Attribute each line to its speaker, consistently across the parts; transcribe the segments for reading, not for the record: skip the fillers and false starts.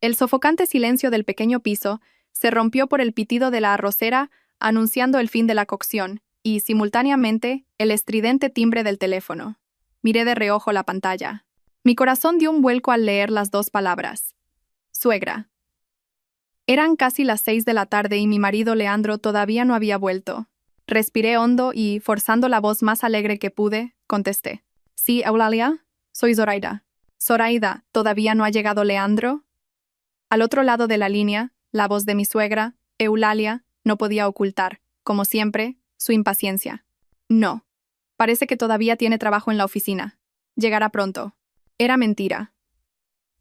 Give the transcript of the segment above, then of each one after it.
Speaker 1: El sofocante silencio del pequeño piso se rompió por el pitido de la arrocera anunciando el fin de la cocción y, simultáneamente, el estridente timbre del teléfono. Miré de reojo la pantalla. Mi corazón dio un vuelco al leer las dos palabras. Suegra. Eran casi las 6 de la tarde y mi marido Leandro todavía no había vuelto. Respiré hondo y, forzando la voz más alegre que pude, contesté. Sí, Eulalia, soy Zoraida. Zoraida, ¿todavía no ha llegado Leandro? Al otro lado de la línea, la voz de mi suegra, Eulalia, no podía ocultar, como siempre, su impaciencia. No. Parece que todavía tiene trabajo en la oficina. Llegará pronto. Era mentira.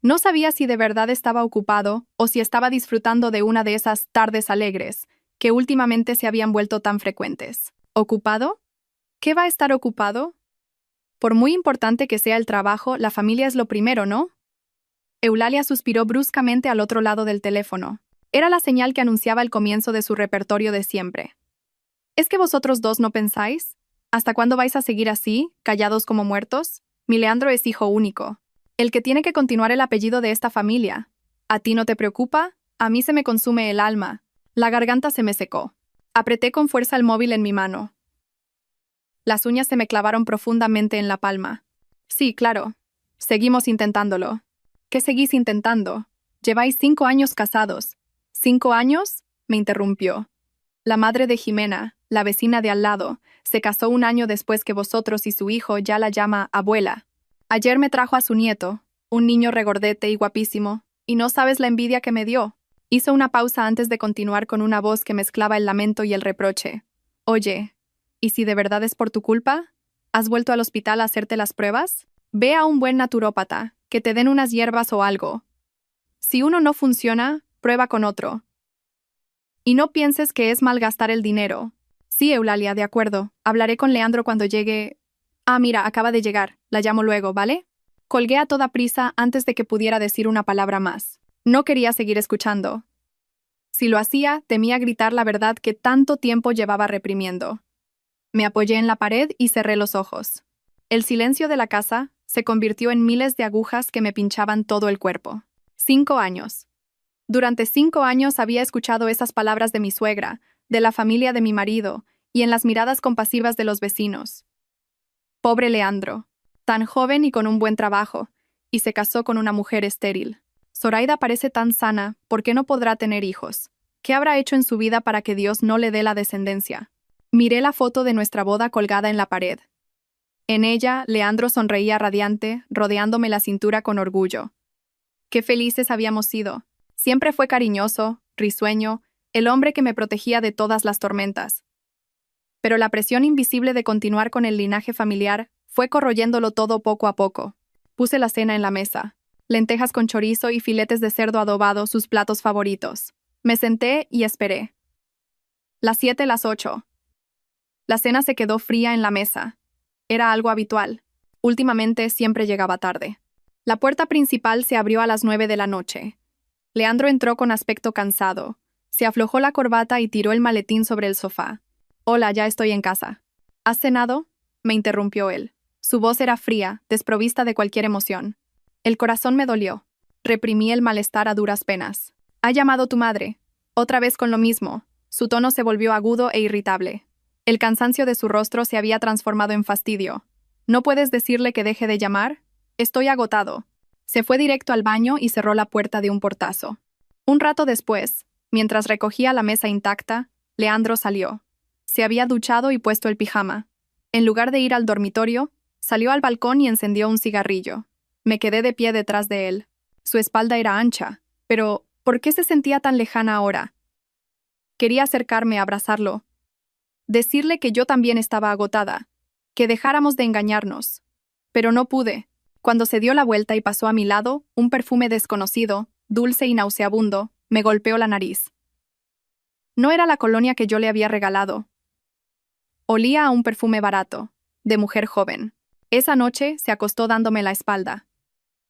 Speaker 1: No sabía si de verdad estaba ocupado o si estaba disfrutando de una de esas tardes alegres que últimamente se habían vuelto tan frecuentes. ¿Ocupado? ¿Qué va a estar ocupado? Por muy importante que sea el trabajo, la familia es lo primero, ¿no? Eulalia suspiró bruscamente al otro lado del teléfono. Era la señal que anunciaba el comienzo de su repertorio de siempre. ¿Es que vosotros dos no pensáis? ¿Hasta cuándo vais a seguir así, callados como muertos? Mi Leandro es hijo único. El que tiene que continuar el apellido de esta familia. ¿A ti no te preocupa? A mí se me consume el alma. La garganta se me secó. Apreté con fuerza el móvil en mi mano. Las uñas se me clavaron profundamente en la palma. Sí, claro. Seguimos intentándolo. ¿Qué seguís intentando? Lleváis 5 años casados. ¿5 años? Me interrumpió. La madre de Jimena, la vecina de al lado, se casó 1 año después que vosotros y su hijo ya la llama abuela. Ayer me trajo a su nieto, un niño regordete y guapísimo, y no sabes la envidia que me dio. Hizo una pausa antes de continuar con una voz que mezclaba el lamento y el reproche. Oye, ¿y si de verdad es por tu culpa? ¿Has vuelto al hospital a hacerte las pruebas? Ve a un buen naturópata, que te den unas hierbas o algo. Si uno no funciona, prueba con otro. Y no pienses que es malgastar el dinero. Sí, Eulalia, de acuerdo. Hablaré con Leandro cuando llegue. Ah, mira, acaba de llegar. La llamo luego, ¿vale? Colgué a toda prisa antes de que pudiera decir una palabra más. No quería seguir escuchando. Si lo hacía, temía gritar la verdad que tanto tiempo llevaba reprimiendo. Me apoyé en la pared y cerré los ojos. El silencio de la casa se convirtió en miles de agujas que me pinchaban todo el cuerpo. 5 años. Durante 5 años había escuchado esas palabras de mi suegra, de la familia de mi marido, y en las miradas compasivas de los vecinos. Pobre Leandro, tan joven y con un buen trabajo, y se casó con una mujer estéril. Zoraida parece tan sana, ¿por qué no podrá tener hijos? ¿Qué habrá hecho en su vida para que Dios no le dé la descendencia? Miré la foto de nuestra boda colgada en la pared. En ella, Leandro sonreía radiante, rodeándome la cintura con orgullo. Qué felices habíamos sido. Siempre fue cariñoso, risueño, el hombre que me protegía de todas las tormentas. Pero la presión invisible de continuar con el linaje familiar fue corroyéndolo todo poco a poco. Puse la cena en la mesa. Lentejas con chorizo y filetes de cerdo adobado, sus platos favoritos. Me senté y esperé. Las 7, las 8. La cena se quedó fría en la mesa. Era algo habitual. Últimamente siempre llegaba tarde. La puerta principal se abrió a las 9 de la noche. Leandro entró con aspecto cansado. Se aflojó la corbata y tiró el maletín sobre el sofá. Hola, ya estoy en casa. ¿Has cenado? Me interrumpió él. Su voz era fría, desprovista de cualquier emoción. El corazón me dolió. Reprimí el malestar a duras penas. ¿Ha llamado tu madre? Otra vez con lo mismo. Su tono se volvió agudo e irritable. El cansancio de su rostro se había transformado en fastidio. ¿No puedes decirle que deje de llamar? Estoy agotado. Se fue directo al baño y cerró la puerta de un portazo. Un rato después, mientras recogía la mesa intacta, Leandro salió. Se había duchado y puesto el pijama. En lugar de ir al dormitorio, salió al balcón y encendió un cigarrillo. Me quedé de pie detrás de él. Su espalda era ancha, pero ¿por qué se sentía tan lejana ahora? Quería acercarme a abrazarlo. Decirle que yo también estaba agotada, que dejáramos de engañarnos. Pero no pude. Cuando se dio la vuelta y pasó a mi lado, un perfume desconocido, dulce y nauseabundo, me golpeó la nariz. No era la colonia que yo le había regalado. Olía a un perfume barato, de mujer joven. Esa noche se acostó dándome la espalda.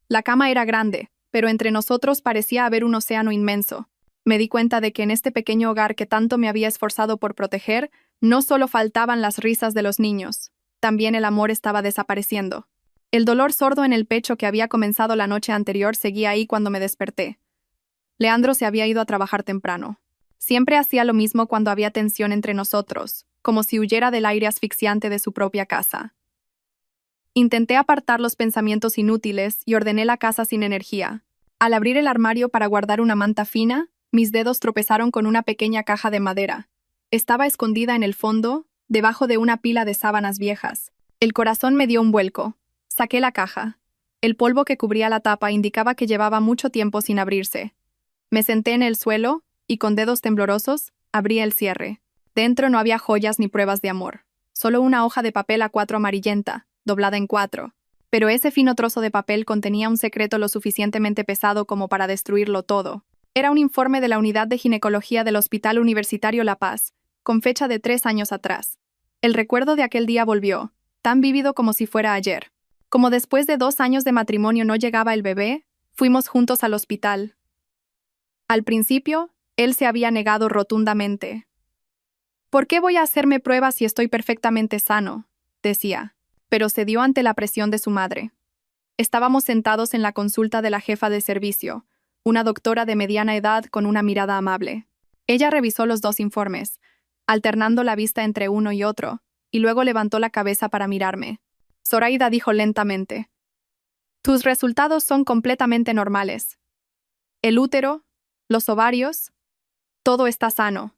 Speaker 1: La cama era grande, pero entre nosotros parecía haber un océano inmenso. Me di cuenta de que en este pequeño hogar que tanto me había esforzado por proteger, no solo faltaban las risas de los niños, también el amor estaba desapareciendo. El dolor sordo en el pecho que había comenzado la noche anterior seguía ahí cuando me desperté. Leandro se había ido a trabajar temprano. Siempre hacía lo mismo cuando había tensión entre nosotros, como si huyera del aire asfixiante de su propia casa. Intenté apartar los pensamientos inútiles y ordené la casa sin energía. Al abrir el armario para guardar una manta fina, mis dedos tropezaron con una pequeña caja de madera. Estaba escondida en el fondo, debajo de una pila de sábanas viejas. El corazón me dio un vuelco. Saqué la caja. El polvo que cubría la tapa indicaba que llevaba mucho tiempo sin abrirse. Me senté en el suelo y, con dedos temblorosos, abrí el cierre. Dentro no había joyas ni pruebas de amor. Solo una hoja de papel A4 amarillenta, doblada en 4. Pero ese fino trozo de papel contenía un secreto lo suficientemente pesado como para destruirlo todo. Era un informe de la Unidad de Ginecología del Hospital Universitario La Paz, con fecha de 3 años atrás. El recuerdo de aquel día volvió, tan vívido como si fuera ayer. Como después de 2 años de matrimonio no llegaba el bebé, fuimos juntos al hospital. Al principio, él se había negado rotundamente. ¿Por qué voy a hacerme pruebas si estoy perfectamente sano?, decía, pero cedió ante la presión de su madre. Estábamos sentados en la consulta de la jefa de servicio, una doctora de mediana edad con una mirada amable. Ella revisó los 2 informes, alternando la vista entre uno y otro, y luego levantó la cabeza para mirarme. Zoraida dijo lentamente: «Tus resultados son completamente normales. El útero, los ovarios, todo está sano.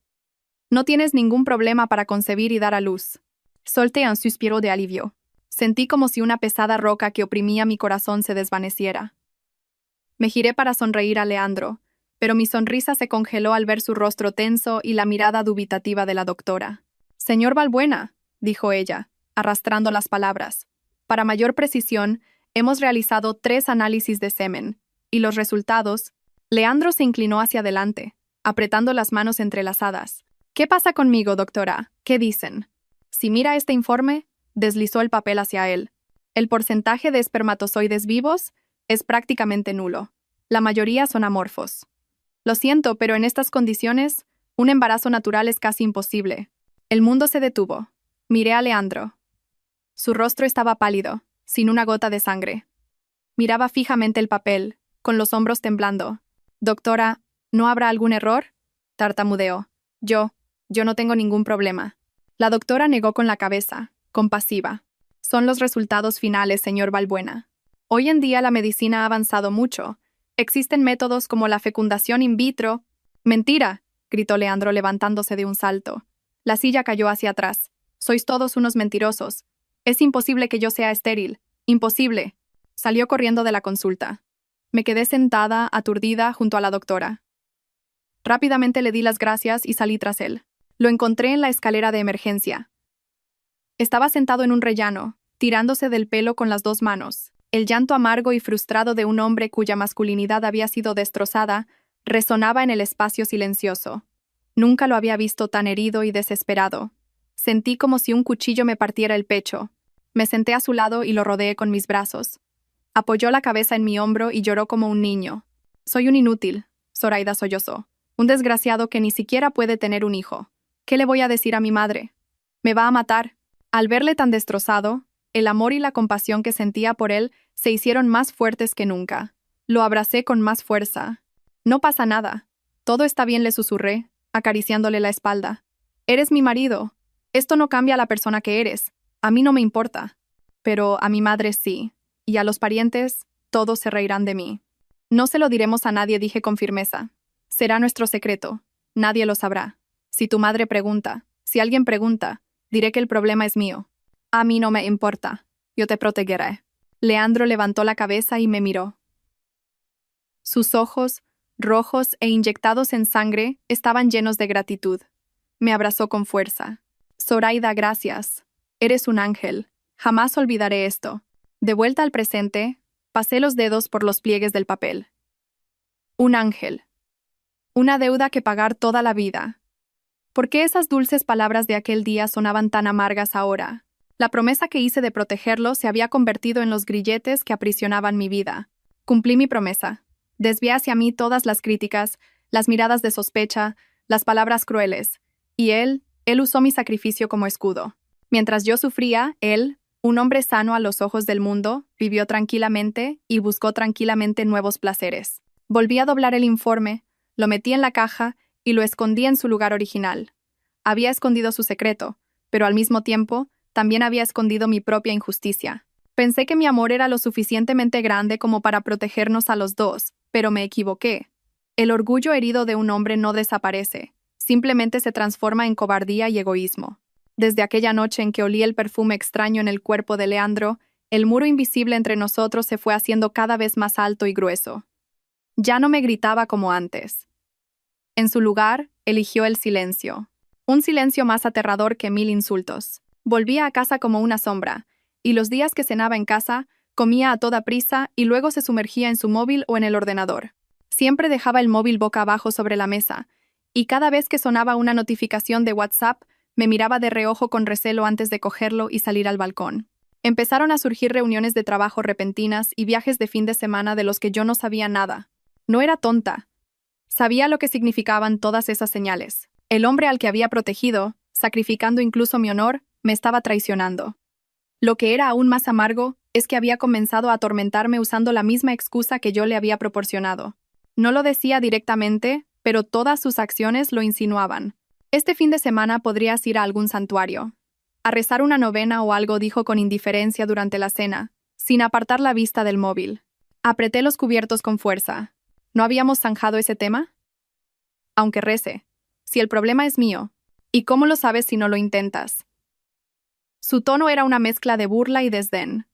Speaker 1: No tienes ningún problema para concebir y dar a luz». Solté un suspiro de alivio. Sentí como si una pesada roca que oprimía mi corazón se desvaneciera. Me giré para sonreír a Leandro, pero mi sonrisa se congeló al ver su rostro tenso y la mirada dubitativa de la doctora. «Señor Balbuena», dijo ella, arrastrando las palabras. «Para mayor precisión, hemos realizado 3 análisis de semen, y los resultados». Leandro se inclinó hacia adelante, apretando las manos entrelazadas. «¿Qué pasa conmigo, doctora? ¿Qué dicen?» «Si mira este informe», deslizó el papel hacia él. «El porcentaje de espermatozoides vivos es prácticamente nulo. La mayoría son amorfos. Lo siento, pero en estas condiciones, un embarazo natural es casi imposible». El mundo se detuvo. Miré a Leandro. Su rostro estaba pálido, sin una gota de sangre. Miraba fijamente el papel, con los hombros temblando. «Doctora, ¿no habrá algún error?», tartamudeó. Yo no tengo ningún problema». La doctora negó con la cabeza, compasiva. «Son los resultados finales, señor Balbuena. Hoy en día la medicina ha avanzado mucho. Existen métodos como la fecundación in vitro». «¡Mentira!», gritó Leandro levantándose de un salto. La silla cayó hacia atrás. «Sois todos unos mentirosos. Es imposible que yo sea estéril. Imposible». Salió corriendo de la consulta. Me quedé sentada, aturdida, junto a la doctora. Rápidamente le di las gracias y salí tras él. Lo encontré en la escalera de emergencia. Estaba sentado en un rellano, tirándose del pelo con las 2 manos. El llanto amargo y frustrado de un hombre cuya masculinidad había sido destrozada resonaba en el espacio silencioso. Nunca lo había visto tan herido y desesperado. Sentí como si un cuchillo me partiera el pecho. Me senté a su lado y lo rodeé con mis brazos. Apoyó la cabeza en mi hombro y lloró como un niño. «Soy un inútil», Zoraida sollozó. «Un desgraciado que ni siquiera puede tener un hijo. ¿Qué le voy a decir a mi madre? Me va a matar». Al verle tan destrozado, el amor y la compasión que sentía por él se hicieron más fuertes que nunca. Lo abracé con más fuerza. «No pasa nada. Todo está bien», le susurré, acariciándole la espalda. «Eres mi marido. Esto no cambia a la persona que eres. A mí no me importa. Pero a mi madre sí. Y a los parientes, todos se reirán de mí». «No se lo diremos a nadie», dije con firmeza. «Será nuestro secreto. Nadie lo sabrá. Si tu madre pregunta, si alguien pregunta, diré que el problema es mío. A mí no me importa. Yo te protegeré». Leandro levantó la cabeza y me miró. Sus ojos, rojos e inyectados en sangre, estaban llenos de gratitud. Me abrazó con fuerza. «Zoraida, gracias. Eres un ángel. Jamás olvidaré esto». De vuelta al presente, pasé los dedos por los pliegues del papel. Un ángel. Una deuda que pagar toda la vida. ¿Por qué esas dulces palabras de aquel día sonaban tan amargas ahora? La promesa que hice de protegerlo se había convertido en los grilletes que aprisionaban mi vida. Cumplí mi promesa. Desvié hacia mí todas las críticas, las miradas de sospecha, las palabras crueles. Y él usó mi sacrificio como escudo. Mientras yo sufría, él, un hombre sano a los ojos del mundo, vivió tranquilamente y buscó tranquilamente nuevos placeres. Volví a doblar el informe, Lo metí en la caja y lo escondí en su lugar original. Había escondido su secreto, pero al mismo tiempo, también había escondido mi propia injusticia. Pensé que mi amor era lo suficientemente grande como para protegernos a los dos, pero me equivoqué. El orgullo herido de un hombre no desaparece, simplemente se transforma en cobardía y egoísmo. Desde aquella noche en que olí el perfume extraño en el cuerpo de Leandro, el muro invisible entre nosotros se fue haciendo cada vez más alto y grueso. Ya no me gritaba como antes. En su lugar, eligió el silencio. Un silencio más aterrador que 1000 insultos. Volvía a casa como una sombra, y los días que cenaba en casa, comía a toda prisa y luego se sumergía en su móvil o en el ordenador. Siempre dejaba el móvil boca abajo sobre la mesa, y cada vez que sonaba una notificación de WhatsApp, me miraba de reojo con recelo antes de cogerlo y salir al balcón. Empezaron a surgir reuniones de trabajo repentinas y viajes de fin de semana de los que yo no sabía nada. No era tonta. Sabía lo que significaban todas esas señales. El hombre al que había protegido, sacrificando incluso mi honor, me estaba traicionando. Lo que era aún más amargo es que había comenzado a atormentarme usando la misma excusa que yo le había proporcionado. No lo decía directamente, pero todas sus acciones lo insinuaban. Este fin de semana podrías ir a algún santuario. A rezar una novena o algo, dijo con indiferencia durante la cena, sin apartar la vista del móvil. Apreté los cubiertos con fuerza. ¿No habíamos zanjado ese tema? Aunque rece. Si el problema es mío. ¿Y cómo lo sabes si no lo intentas? Su tono era una mezcla de burla y desdén.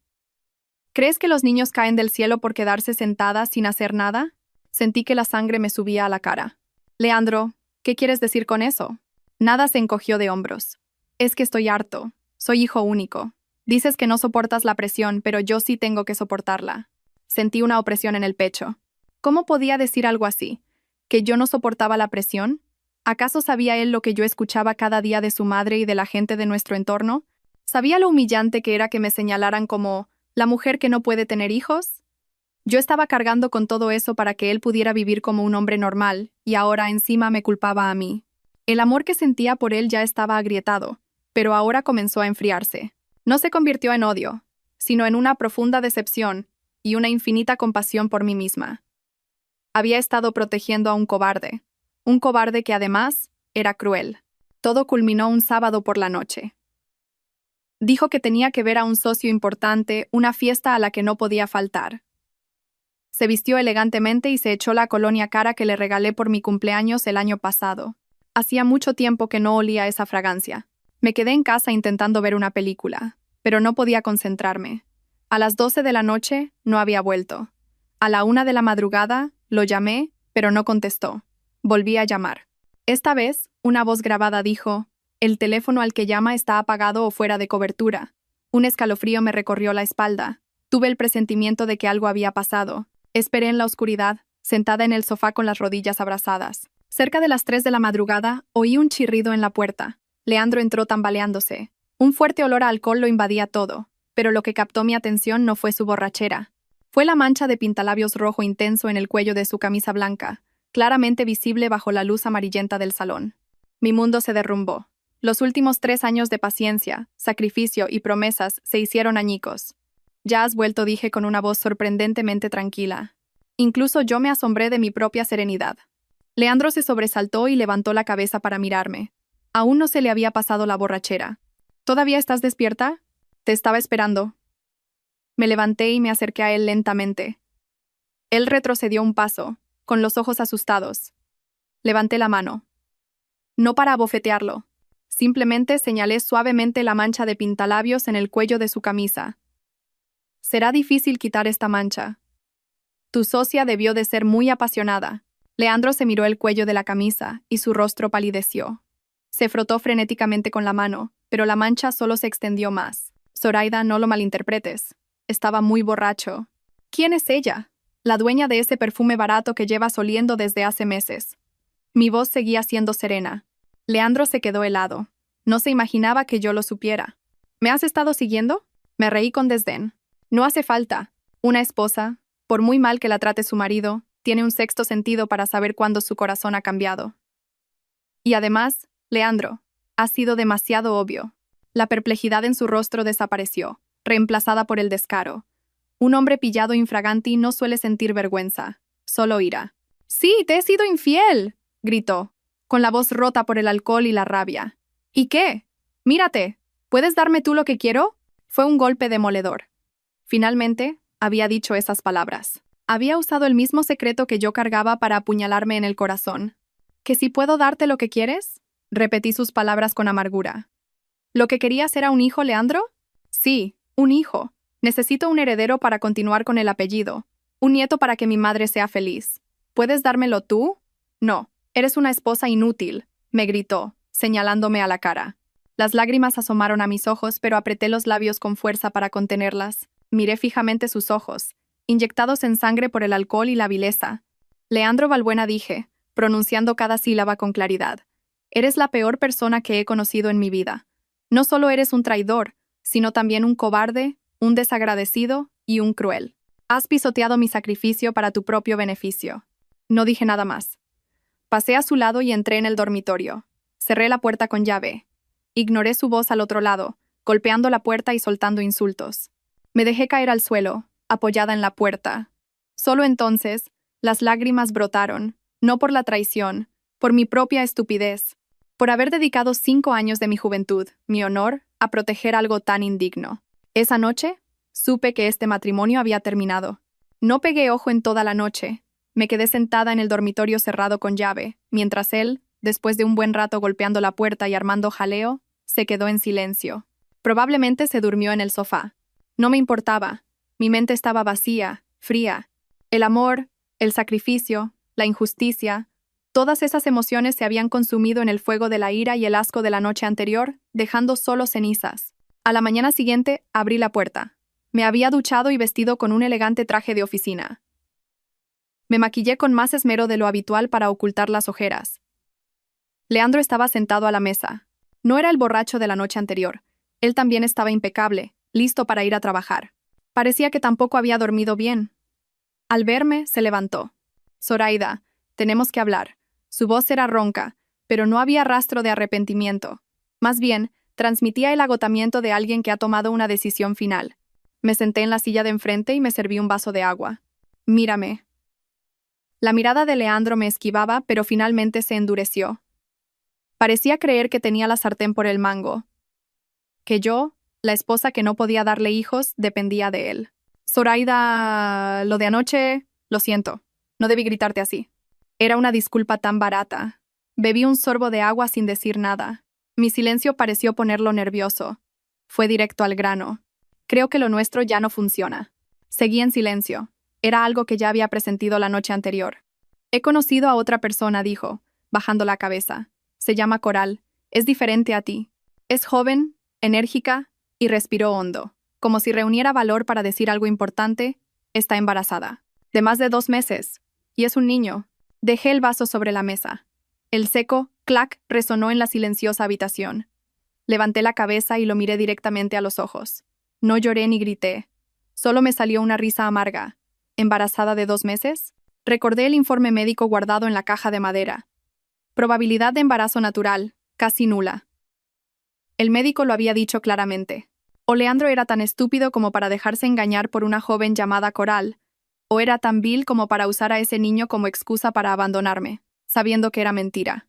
Speaker 1: ¿Crees que los niños caen del cielo por quedarse sentadas sin hacer nada? Sentí que la sangre me subía a la cara. Leandro, ¿qué quieres decir con eso? Nada, se encogió de hombros. Es que estoy harto. Soy hijo único. Dices que no soportas la presión, pero yo sí tengo que soportarla. Sentí una opresión en el pecho. ¿Cómo podía decir algo así? ¿Que yo no soportaba la presión? ¿Acaso sabía él lo que yo escuchaba cada día de su madre y de la gente de nuestro entorno? ¿Sabía lo humillante que era que me señalaran como la mujer que no puede tener hijos? Yo estaba cargando con todo eso para que él pudiera vivir como un hombre normal, y ahora encima me culpaba a mí. El amor que sentía por él ya estaba agrietado, pero ahora comenzó a enfriarse. No se convirtió en odio, sino en una profunda decepción y una infinita compasión por mí misma. Había estado protegiendo a un cobarde que además era cruel. Todo culminó un sábado por la noche. Dijo que tenía que ver a un socio importante, una fiesta a la que no podía faltar. Se vistió elegantemente y se echó la colonia cara que le regalé por mi cumpleaños el año pasado. Hacía mucho tiempo que no olía esa fragancia. Me quedé en casa intentando ver una película, pero no podía concentrarme. A las 12 de la noche no había vuelto. A la 1 de la madrugada lo llamé, pero no contestó. Volví a llamar. Esta vez, una voz grabada dijo: «El teléfono al que llama está apagado o fuera de cobertura». Un escalofrío me recorrió la espalda. Tuve el presentimiento de que algo había pasado. Esperé en la oscuridad, sentada en el sofá con las rodillas abrazadas. Cerca de las 3 de la madrugada, oí un chirrido en la puerta. Leandro entró tambaleándose. Un fuerte olor a alcohol lo invadía todo, pero lo que captó mi atención no fue su borrachera. Fue la mancha de pintalabios rojo intenso en el cuello de su camisa blanca, claramente visible bajo la luz amarillenta del salón. Mi mundo se derrumbó. Los últimos 3 años de paciencia, sacrificio y promesas se hicieron añicos. «Ya has vuelto», dije con una voz sorprendentemente tranquila. Incluso yo me asombré de mi propia serenidad. Leandro se sobresaltó y levantó la cabeza para mirarme. Aún no se le había pasado la borrachera. «¿Todavía estás despierta? Te estaba esperando». Me levanté y me acerqué a él lentamente. Él retrocedió un paso, con los ojos asustados. Levanté la mano. No para abofetearlo. Simplemente señalé suavemente la mancha de pintalabios en el cuello de su camisa. «Será difícil quitar esta mancha. Tu socia debió de ser muy apasionada». Leandro se miró el cuello de la camisa y su rostro palideció. Se frotó frenéticamente con la mano, pero la mancha solo se extendió más. «Zoraida, no lo malinterpretes. Estaba muy borracho». «¿Quién es ella?» «La dueña de ese perfume barato que llevas oliendo desde hace meses». Mi voz seguía siendo serena. Leandro se quedó helado. No se imaginaba que yo lo supiera. «¿Me has estado siguiendo?» Me reí con desdén. «No hace falta. Una esposa, por muy mal que la trate su marido, tiene un sexto sentido para saber cuándo su corazón ha cambiado. Y además, Leandro, ha sido demasiado obvio». La perplejidad en su rostro desapareció, reemplazada por el descaro. Un hombre pillado infraganti no suele sentir vergüenza, solo ira. Sí, te he sido infiel, gritó, con la voz rota por el alcohol y la rabia. ¿Y qué? Mírate, ¿puedes darme tú lo que quiero? Fue un golpe demoledor. Finalmente, había dicho esas palabras. Había usado el mismo secreto que yo cargaba para apuñalarme en el corazón. ¿Que si puedo darte lo que quieres? Repetí sus palabras con amargura. ¿Lo que querías era un hijo, Leandro? Sí, un hijo. Necesito un heredero para continuar con el apellido. Un nieto para que mi madre sea feliz. ¿Puedes dármelo tú? No, eres una esposa inútil, me gritó, señalándome a la cara. Las lágrimas asomaron a mis ojos, pero apreté los labios con fuerza para contenerlas. Miré fijamente sus ojos, inyectados en sangre por el alcohol y la vileza. Leandro Balbuena, dije, pronunciando cada sílaba con claridad. Eres la peor persona que he conocido en mi vida. No solo eres un traidor, sino también un cobarde, un desagradecido y un cruel. Has pisoteado mi sacrificio para tu propio beneficio. No dije nada más. Pasé a su lado y entré en el dormitorio. Cerré la puerta con llave. Ignoré su voz al otro lado, golpeando la puerta y soltando insultos. Me dejé caer al suelo, apoyada en la puerta. Solo entonces, las lágrimas brotaron, no por la traición, por mi propia estupidez, por haber dedicado 5 años de mi juventud, mi honor, a proteger algo tan indigno. Esa noche, supe que este matrimonio había terminado. No pegué ojo en toda la noche. Me quedé sentada en el dormitorio cerrado con llave, mientras él, después de un buen rato golpeando la puerta y armando jaleo, se quedó en silencio. Probablemente se durmió en el sofá. No me importaba. Mi mente estaba vacía, fría. El amor, el sacrificio, la injusticia, todas esas emociones se habían consumido en el fuego de la ira y el asco de la noche anterior, dejando solo cenizas. A la mañana siguiente, abrí la puerta. Me había duchado y vestido con un elegante traje de oficina. Me maquillé con más esmero de lo habitual para ocultar las ojeras. Leandro estaba sentado a la mesa. No era el borracho de la noche anterior. Él también estaba impecable, listo para ir a trabajar. Parecía que tampoco había dormido bien. Al verme, se levantó. Zoraida, tenemos que hablar. Su voz era ronca, pero no había rastro de arrepentimiento. Más bien, transmitía el agotamiento de alguien que ha tomado una decisión final. Me senté en la silla de enfrente y me serví un vaso de agua. Mírame. La mirada de Leandro me esquivaba, pero finalmente se endureció. Parecía creer que tenía la sartén por el mango. Que yo, la esposa que no podía darle hijos, dependía de él. Zoraida, lo de anoche, lo siento. No debí gritarte así. Era una disculpa tan barata. Bebí un sorbo de agua sin decir nada. Mi silencio pareció ponerlo nervioso. Fue directo al grano. Creo que lo nuestro ya no funciona. Seguí en silencio. Era algo que ya había presentido la noche anterior. He conocido a otra persona, dijo, bajando la cabeza. Se llama Coral. Es diferente a ti. Es joven, enérgica, y respiró hondo, como si reuniera valor para decir algo importante. Está embarazada. De más de 2 meses. Y es un niño. Dejé el vaso sobre la mesa. El seco clac resonó en la silenciosa habitación. Levanté la cabeza y lo miré directamente a los ojos. No lloré ni grité. Solo me salió una risa amarga. ¿Embarazada de 2 meses? Recordé el informe médico guardado en la caja de madera. Probabilidad de embarazo natural, casi nula. El médico lo había dicho claramente. O Leandro era tan estúpido como para dejarse engañar por una joven llamada Coral, o era tan vil como para usar a ese niño como excusa para abandonarme, sabiendo que era mentira.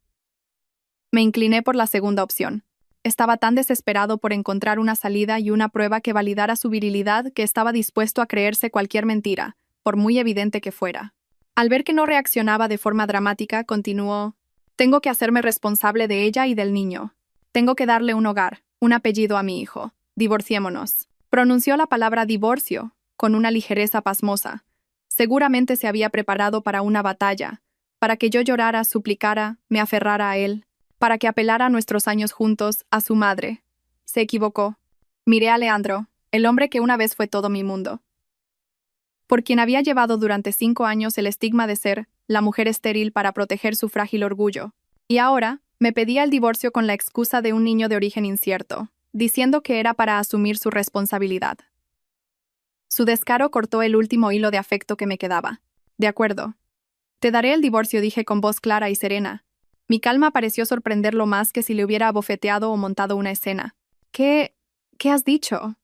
Speaker 1: Me incliné por la segunda opción. Estaba tan desesperado por encontrar una salida y una prueba que validara su virilidad que estaba dispuesto a creerse cualquier mentira, por muy evidente que fuera. Al ver que no reaccionaba de forma dramática, continuó: tengo que hacerme responsable de ella y del niño. Tengo que darle un hogar, un apellido a mi hijo. Divorciémonos. Pronunció la palabra divorcio, con una ligereza pasmosa. Seguramente se había preparado para una batalla, para que yo llorara, suplicara, me aferrara a él, para que apelara a nuestros años juntos, a su madre. Se equivocó. Miré a Leandro, el hombre que una vez fue todo mi mundo. Por quien había llevado durante 5 años el estigma de ser la mujer estéril para proteger su frágil orgullo. Y ahora, me pedía el divorcio con la excusa de un niño de origen incierto, diciendo que era para asumir su responsabilidad. Su descaro cortó el último hilo de afecto que me quedaba. De acuerdo. Te daré el divorcio, dije con voz clara y serena. Mi calma pareció sorprenderlo más que si le hubiera abofeteado o montado una escena. ¿Qué has dicho?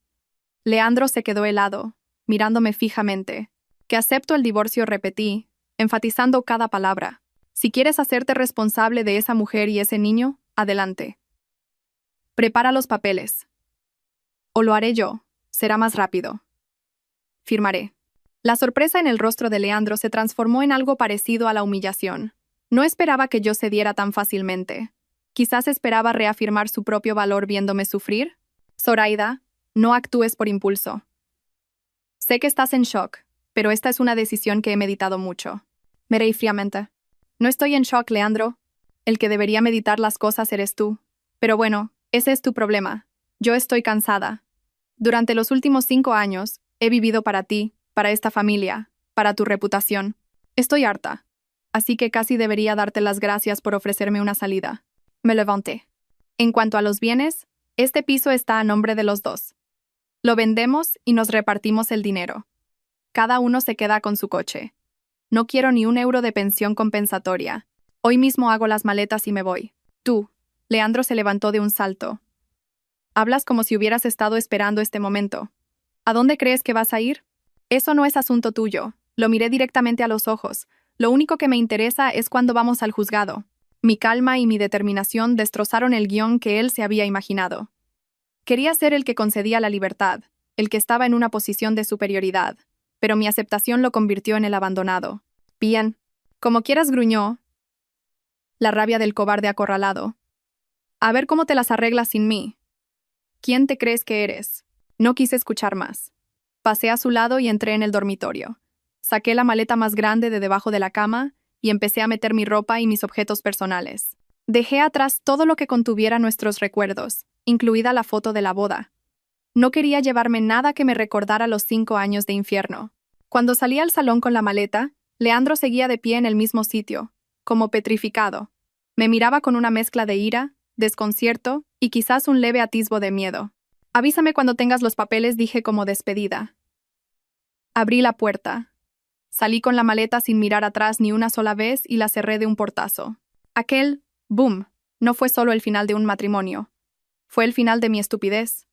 Speaker 1: Leandro se quedó helado, mirándome fijamente. Que acepto el divorcio, repetí, enfatizando cada palabra. Si quieres hacerte responsable de esa mujer y ese niño, adelante. Prepara los papeles. O lo haré yo. Será más rápido. Firmaré. La sorpresa en el rostro de Leandro se transformó en algo parecido a la humillación. No esperaba que yo cediera tan fácilmente. Quizás esperaba reafirmar su propio valor viéndome sufrir. Zoraida, no actúes por impulso. Sé que estás en shock, pero esta es una decisión que he meditado mucho. Me reí fríamente. No estoy en shock, Leandro. El que debería meditar las cosas eres tú. Pero bueno, ese es tu problema. Yo estoy cansada. Durante los últimos 5 años, he vivido para ti, para esta familia, para tu reputación. Estoy harta. Así que casi debería darte las gracias por ofrecerme una salida. Me levanté. En cuanto a los bienes, este piso está a nombre de los dos. Lo vendemos y nos repartimos el dinero. Cada uno se queda con su coche. No quiero ni un euro de pensión compensatoria. Hoy mismo hago las maletas y me voy. Tú. Leandro se levantó de un salto. Hablas como si hubieras estado esperando este momento. ¿A dónde crees que vas a ir? Eso no es asunto tuyo. Lo miré directamente a los ojos. Lo único que me interesa es cuando vamos al juzgado. Mi calma y mi determinación destrozaron el guión que él se había imaginado. Quería ser el que concedía la libertad, el que estaba en una posición de superioridad, pero mi aceptación lo convirtió en el abandonado. Bien. Como quieras, gruñó. La rabia del cobarde acorralado. A ver cómo te las arreglas sin mí. ¿Quién te crees que eres? No quise escuchar más. Pasé a su lado y entré en el dormitorio. Saqué la maleta más grande de debajo de la cama y empecé a meter mi ropa y mis objetos personales. Dejé atrás todo lo que contuviera nuestros recuerdos, incluida la foto de la boda. No quería llevarme nada que me recordara los 5 años de infierno. Cuando salí al salón con la maleta, Leandro seguía de pie en el mismo sitio, como petrificado. Me miraba con una mezcla de ira, desconcierto y quizás un leve atisbo de miedo. Avísame cuando tengas los papeles, dije como despedida. Abrí la puerta. Salí con la maleta sin mirar atrás ni una sola vez y la cerré de un portazo. Aquel, boom, no fue solo el final de un matrimonio. Fue el final de mi estupidez.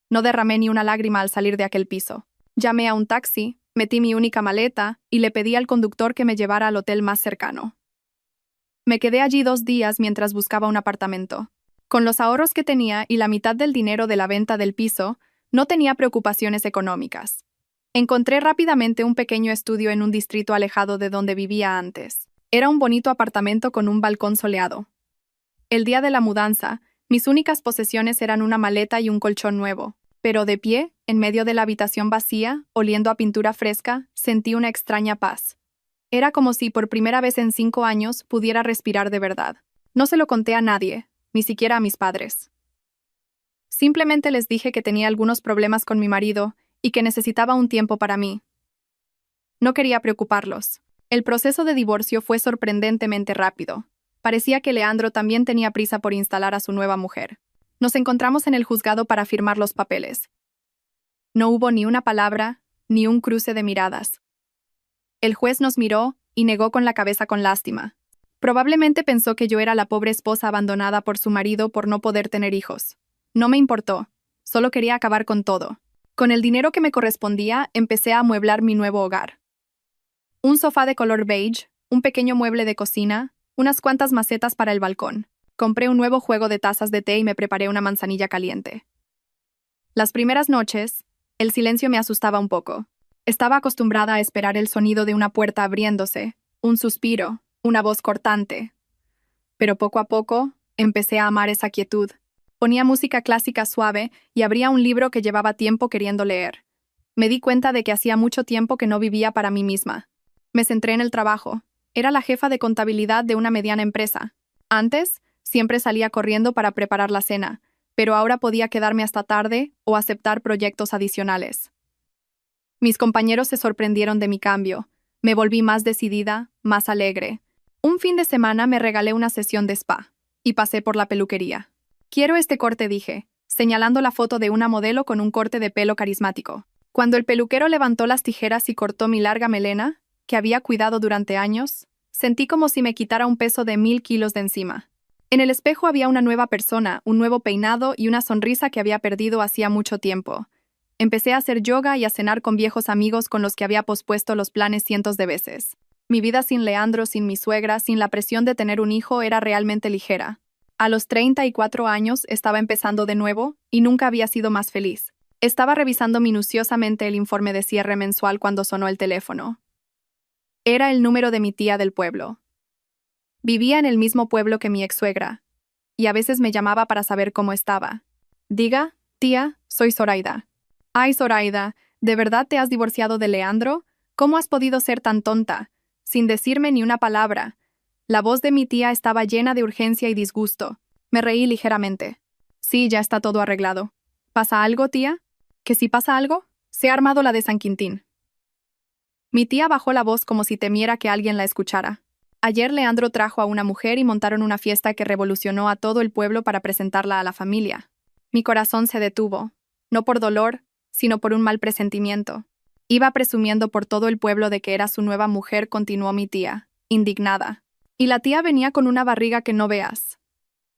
Speaker 1: No derramé ni una lágrima al salir de aquel piso. Llamé a un taxi, metí mi única maleta y le pedí al conductor que me llevara al hotel más cercano. Me quedé allí 2 días mientras buscaba un apartamento. Con los ahorros que tenía y la mitad del dinero de la venta del piso, no tenía preocupaciones económicas. Encontré rápidamente un pequeño estudio en un distrito alejado de donde vivía antes. Era un bonito apartamento con un balcón soleado. El día de la mudanza, mis únicas posesiones eran una maleta y un colchón nuevo, pero de pie, en medio de la habitación vacía, oliendo a pintura fresca, sentí una extraña paz. Era como si por primera vez en 5 años pudiera respirar de verdad. No se lo conté a nadie, ni siquiera a mis padres. Simplemente les dije que tenía algunos problemas con mi marido y que necesitaba un tiempo para mí. No quería preocuparlos. El proceso de divorcio fue sorprendentemente rápido. Parecía que Leandro también tenía prisa por instalar a su nueva mujer. Nos encontramos en el juzgado para firmar los papeles. No hubo ni una palabra, ni un cruce de miradas. El juez nos miró y negó con la cabeza con lástima. Probablemente pensó que yo era la pobre esposa abandonada por su marido por no poder tener hijos. No me importó. Solo quería acabar con todo. Con el dinero que me correspondía, empecé a amueblar mi nuevo hogar. Un sofá de color beige, un pequeño mueble de cocina, unas cuantas macetas para el balcón. Compré un nuevo juego de tazas de té y me preparé una manzanilla caliente. Las primeras noches, el silencio me asustaba un poco. Estaba acostumbrada a esperar el sonido de una puerta abriéndose, un suspiro, una voz cortante. Pero poco a poco, empecé a amar esa quietud. Ponía música clásica suave y abría un libro que llevaba tiempo queriendo leer. Me di cuenta de que hacía mucho tiempo que no vivía para mí misma. Me centré en el trabajo. Era la jefa de contabilidad de una mediana empresa. Antes, siempre salía corriendo para preparar la cena, pero ahora podía quedarme hasta tarde o aceptar proyectos adicionales. Mis compañeros se sorprendieron de mi cambio. Me volví más decidida, más alegre. Un fin de semana me regalé una sesión de spa y pasé por la peluquería. Quiero este corte, dije, señalando la foto de una modelo con un corte de pelo carismático. Cuando el peluquero levantó las tijeras y cortó mi larga melena, que había cuidado durante años, sentí como si me quitara un peso de 1000 kilos de encima. En el espejo había una nueva persona, un nuevo peinado y una sonrisa que había perdido hacía mucho tiempo. Empecé a hacer yoga y a cenar con viejos amigos con los que había pospuesto los planes cientos de veces. Mi vida sin Leandro, sin mi suegra, sin la presión de tener un hijo era realmente ligera. A los 34 años estaba empezando de nuevo y nunca había sido más feliz. Estaba revisando minuciosamente el informe de cierre mensual cuando sonó el teléfono. Era el número de mi tía del pueblo. Vivía en el mismo pueblo que mi ex-suegra, y a veces me llamaba para saber cómo estaba. Diga, tía, soy Zoraida. Ay, Zoraida, ¿de verdad te has divorciado de Leandro? ¿Cómo has podido ser tan tonta? Sin decirme ni una palabra. La voz de mi tía estaba llena de urgencia y disgusto. Me reí ligeramente. Sí, ya está todo arreglado. ¿Pasa algo, tía? ¿Que si pasa algo? Se ha armado la de San Quintín. Mi tía bajó la voz como si temiera que alguien la escuchara. Ayer Leandro trajo a una mujer y montaron una fiesta que revolucionó a todo el pueblo para presentarla a la familia. Mi corazón se detuvo, no por dolor, sino por un mal presentimiento. Iba presumiendo por todo el pueblo de que era su nueva mujer, continuó mi tía, indignada. Y la tía venía con una barriga que no veas.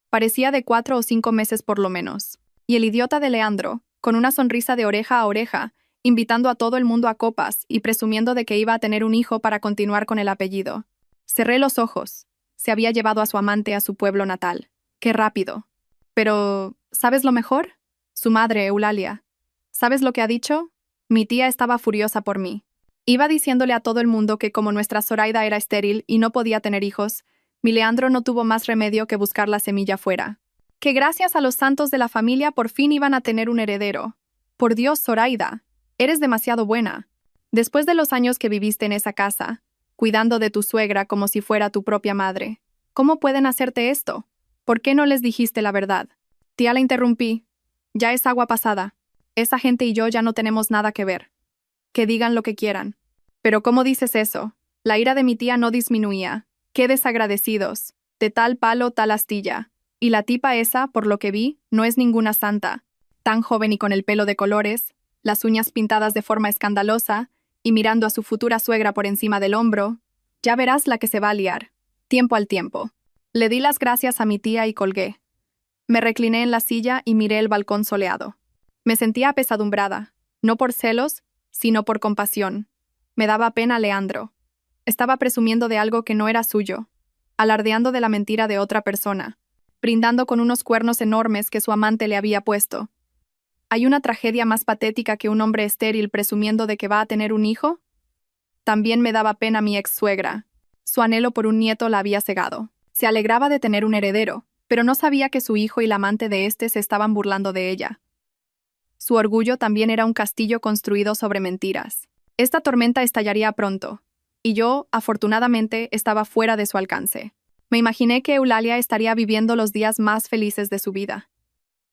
Speaker 1: Parecía de 4 o 5 meses por lo menos. Y el idiota de Leandro, con una sonrisa de oreja a oreja, invitando a todo el mundo a copas y presumiendo de que iba a tener un hijo para continuar con el apellido. Cerré los ojos. Se había llevado a su amante a su pueblo natal. ¡Qué rápido! Pero, ¿sabes lo mejor? Su madre, Eulalia. ¿Sabes lo que ha dicho? Mi tía estaba furiosa por mí. Iba diciéndole a todo el mundo que como nuestra Zoraida era estéril y no podía tener hijos, mi Leandro no tuvo más remedio que buscar la semilla fuera. Que gracias a los santos de la familia por fin iban a tener un heredero. Por Dios, Zoraida, eres demasiado buena. Después de los años que viviste en esa casa, cuidando de tu suegra como si fuera tu propia madre, ¿cómo pueden hacerte esto? ¿Por qué no les dijiste la verdad? Tía, la interrumpí. Ya es agua pasada. Esa gente y yo ya no tenemos nada que ver. Que digan lo que quieran. Pero ¿cómo dices eso? La ira de mi tía no disminuía. ¡Qué desagradecidos! De tal palo, tal astilla. Y la tipa esa, por lo que vi, no es ninguna santa. Tan joven y con el pelo de colores, las uñas pintadas de forma escandalosa, y mirando a su futura suegra por encima del hombro. Ya verás la que se va a liar. Tiempo al tiempo. Le di las gracias a mi tía y colgué. Me recliné en la silla y miré el balcón soleado. Me sentía apesadumbrada, no por celos, sino por compasión. Me daba pena Leandro. Estaba presumiendo de algo que no era suyo, alardeando de la mentira de otra persona, brindando con unos cuernos enormes que su amante le había puesto. ¿Hay una tragedia más patética que un hombre estéril presumiendo de que va a tener un hijo? También me daba pena mi ex-suegra. Su anhelo por un nieto la había cegado. Se alegraba de tener un heredero, pero no sabía que su hijo y la amante de éste se estaban burlando de ella. Su orgullo también era un castillo construido sobre mentiras. Esta tormenta estallaría pronto, y yo, afortunadamente, estaba fuera de su alcance. Me imaginé que Eulalia estaría viviendo los días más felices de su vida.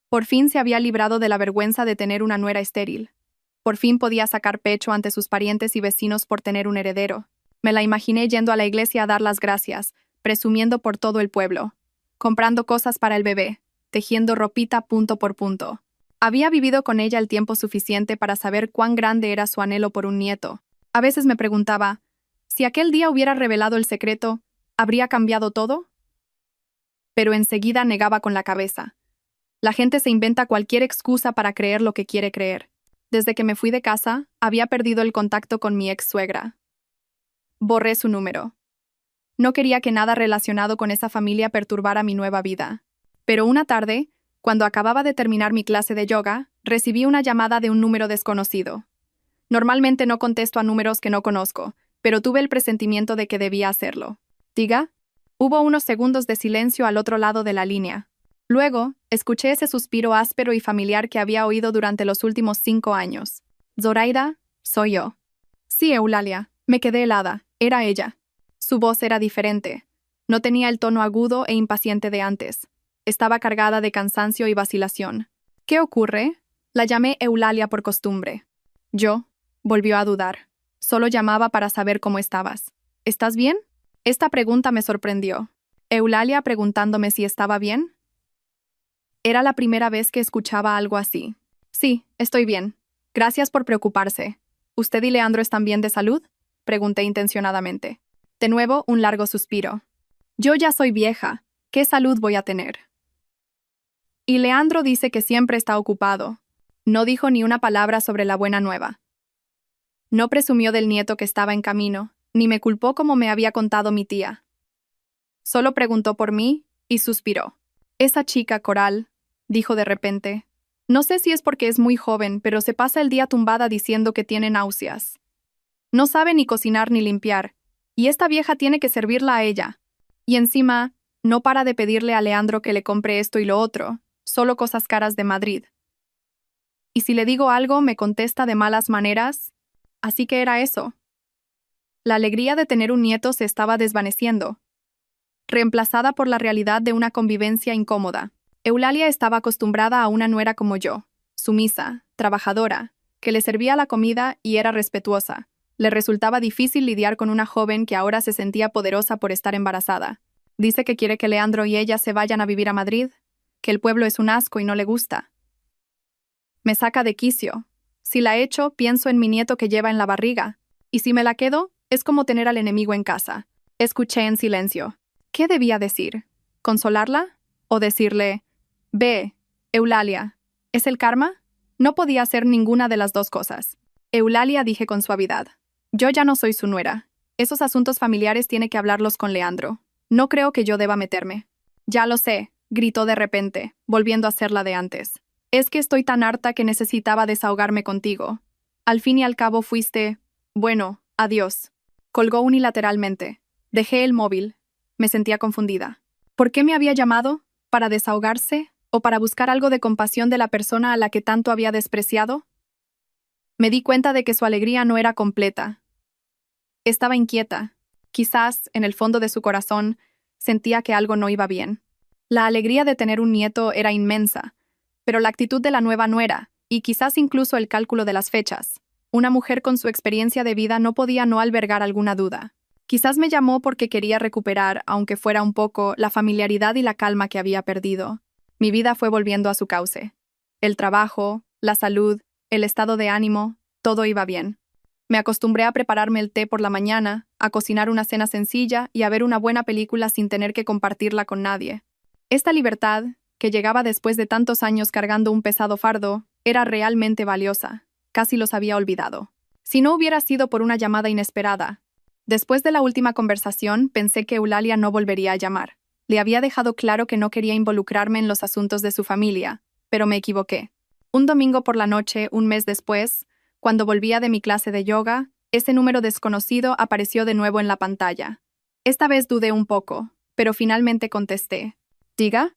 Speaker 1: Por fin se había librado de la vergüenza de tener una nuera estéril. Por fin podía sacar pecho ante sus parientes y vecinos por tener un heredero. Me la imaginé yendo a la iglesia a dar las gracias, presumiendo por todo el pueblo, comprando cosas para el bebé, tejiendo ropita punto por punto. Había vivido con ella el tiempo suficiente para saber cuán grande era su anhelo por un nieto. A veces me preguntaba, si aquel día hubiera revelado el secreto, ¿habría cambiado todo? Pero enseguida negaba con la cabeza. La gente se inventa cualquier excusa para creer lo que quiere creer. Desde que me fui de casa, había perdido el contacto con mi ex-suegra. Borré su número. No quería que nada relacionado con esa familia perturbara mi nueva vida. Pero una tarde, cuando acababa de terminar mi clase de yoga, recibí una llamada de un número desconocido. Normalmente no contesto a números que no conozco, pero tuve el presentimiento de que debía hacerlo. Diga. Hubo unos segundos de silencio al otro lado de la línea. Luego, escuché ese suspiro áspero y familiar que había oído durante los últimos 5 años. Zoraida, soy yo. Sí, Eulalia, me quedé helada. Era ella. Su voz era diferente. No tenía el tono agudo e impaciente de antes. Estaba cargada de cansancio y vacilación. ¿Qué ocurre? La llamé Eulalia por costumbre. Yo, volvió a dudar. Solo llamaba para saber cómo estabas. ¿Estás bien? Esta pregunta me sorprendió. Eulalia preguntándome si estaba bien. Era la primera vez que escuchaba algo así. Sí, estoy bien. Gracias por preocuparse. ¿Usted y Leandro están bien de salud? Pregunté intencionadamente. De nuevo, un largo suspiro. Yo ya soy vieja. ¿Qué salud voy a tener? Y Leandro dice que siempre está ocupado. No dijo ni una palabra sobre la buena nueva. No presumió del nieto que estaba en camino, Ni me culpó como me había contado mi tía. Solo preguntó por mí y suspiró. Esa chica, Coral, dijo de repente. No sé si es porque es muy joven, pero se pasa el día tumbada diciendo que tiene náuseas. No sabe ni cocinar ni limpiar, y esta vieja tiene que servirla a ella. Y encima, no para de pedirle a Leandro que le compre esto y lo otro, solo cosas caras de Madrid. Y si le digo algo, me contesta de malas maneras. Así que era eso. La alegría de tener un nieto se estaba desvaneciendo, reemplazada por la realidad de una convivencia incómoda. Eulalia estaba acostumbrada a una nuera como yo, sumisa, trabajadora, que le servía la comida y era respetuosa. Le resultaba difícil lidiar con una joven que ahora se sentía poderosa por estar embarazada. Dice que quiere que Leandro y ella se vayan a vivir a Madrid, que el pueblo es un asco y no le gusta. Me saca de quicio. Si la echo, pienso en mi nieto que lleva en la barriga, y si me la quedo, es como tener al enemigo en casa. Escuché en silencio. ¿Qué debía decir? ¿Consolarla? ¿O decirle, ve, Eulalia, ¿es el karma? No podía hacer ninguna de las dos cosas. Eulalia, dije con suavidad. Yo ya no soy su nuera. Esos asuntos familiares tiene que hablarlos con Leandro. No creo que yo deba meterme. Ya lo sé, gritó de repente, volviendo a ser la de antes. Es que estoy tan harta que necesitaba desahogarme contigo. Al fin y al cabo fuiste... Bueno, adiós. Colgó unilateralmente. Dejé el móvil. Me sentía confundida. ¿Por qué me había llamado? ¿Para desahogarse? ¿O para buscar algo de compasión de la persona a la que tanto había despreciado? Me di cuenta de que su alegría no era completa. Estaba inquieta. Quizás, en el fondo de su corazón, sentía que algo no iba bien. La alegría de tener un nieto era inmensa, pero la actitud de la nueva nuera, y quizás incluso el cálculo de las fechas. Una mujer con su experiencia de vida no podía no albergar alguna duda. Quizás me llamó porque quería recuperar, aunque fuera un poco, la familiaridad y la calma que había perdido. Mi vida fue volviendo a su cauce. El trabajo, la salud, el estado de ánimo, todo iba bien. Me acostumbré a prepararme el té por la mañana, a cocinar una cena sencilla y a ver una buena película sin tener que compartirla con nadie. Esta libertad, que llegaba después de tantos años cargando un pesado fardo, era realmente valiosa. Casi los había olvidado. Si no hubiera sido por una llamada inesperada. Después de la última conversación, pensé que Eulalia no volvería a llamar. Le había dejado claro que no quería involucrarme en los asuntos de su familia, pero me equivoqué. Un domingo por la noche, un mes después, cuando volvía de mi clase de yoga, ese número desconocido apareció de nuevo en la pantalla. Esta vez dudé un poco, pero finalmente contesté. ¿Diga?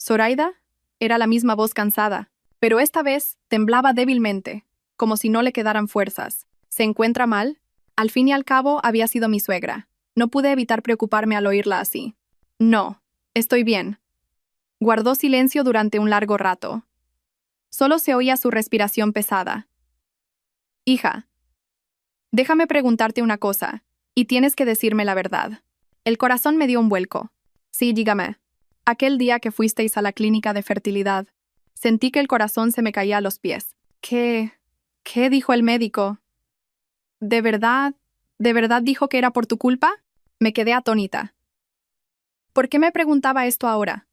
Speaker 1: ¿Zoraida? Era la misma voz cansada, pero esta vez temblaba débilmente, como si no le quedaran fuerzas. ¿Se encuentra mal? Al fin y al cabo, había sido mi suegra. No pude evitar preocuparme al oírla así. No, estoy bien. Guardó silencio durante un largo rato. Solo se oía su respiración pesada. Hija, déjame preguntarte una cosa, y tienes que decirme la verdad. El corazón me dio un vuelco. Sí, dígame. Aquel día que fuisteis a la clínica de fertilidad, sentí que el corazón se me caía a los pies. ¿Qué dijo el médico? ¿De verdad dijo que era por tu culpa? Me quedé atónita. ¿Por qué me preguntaba esto ahora?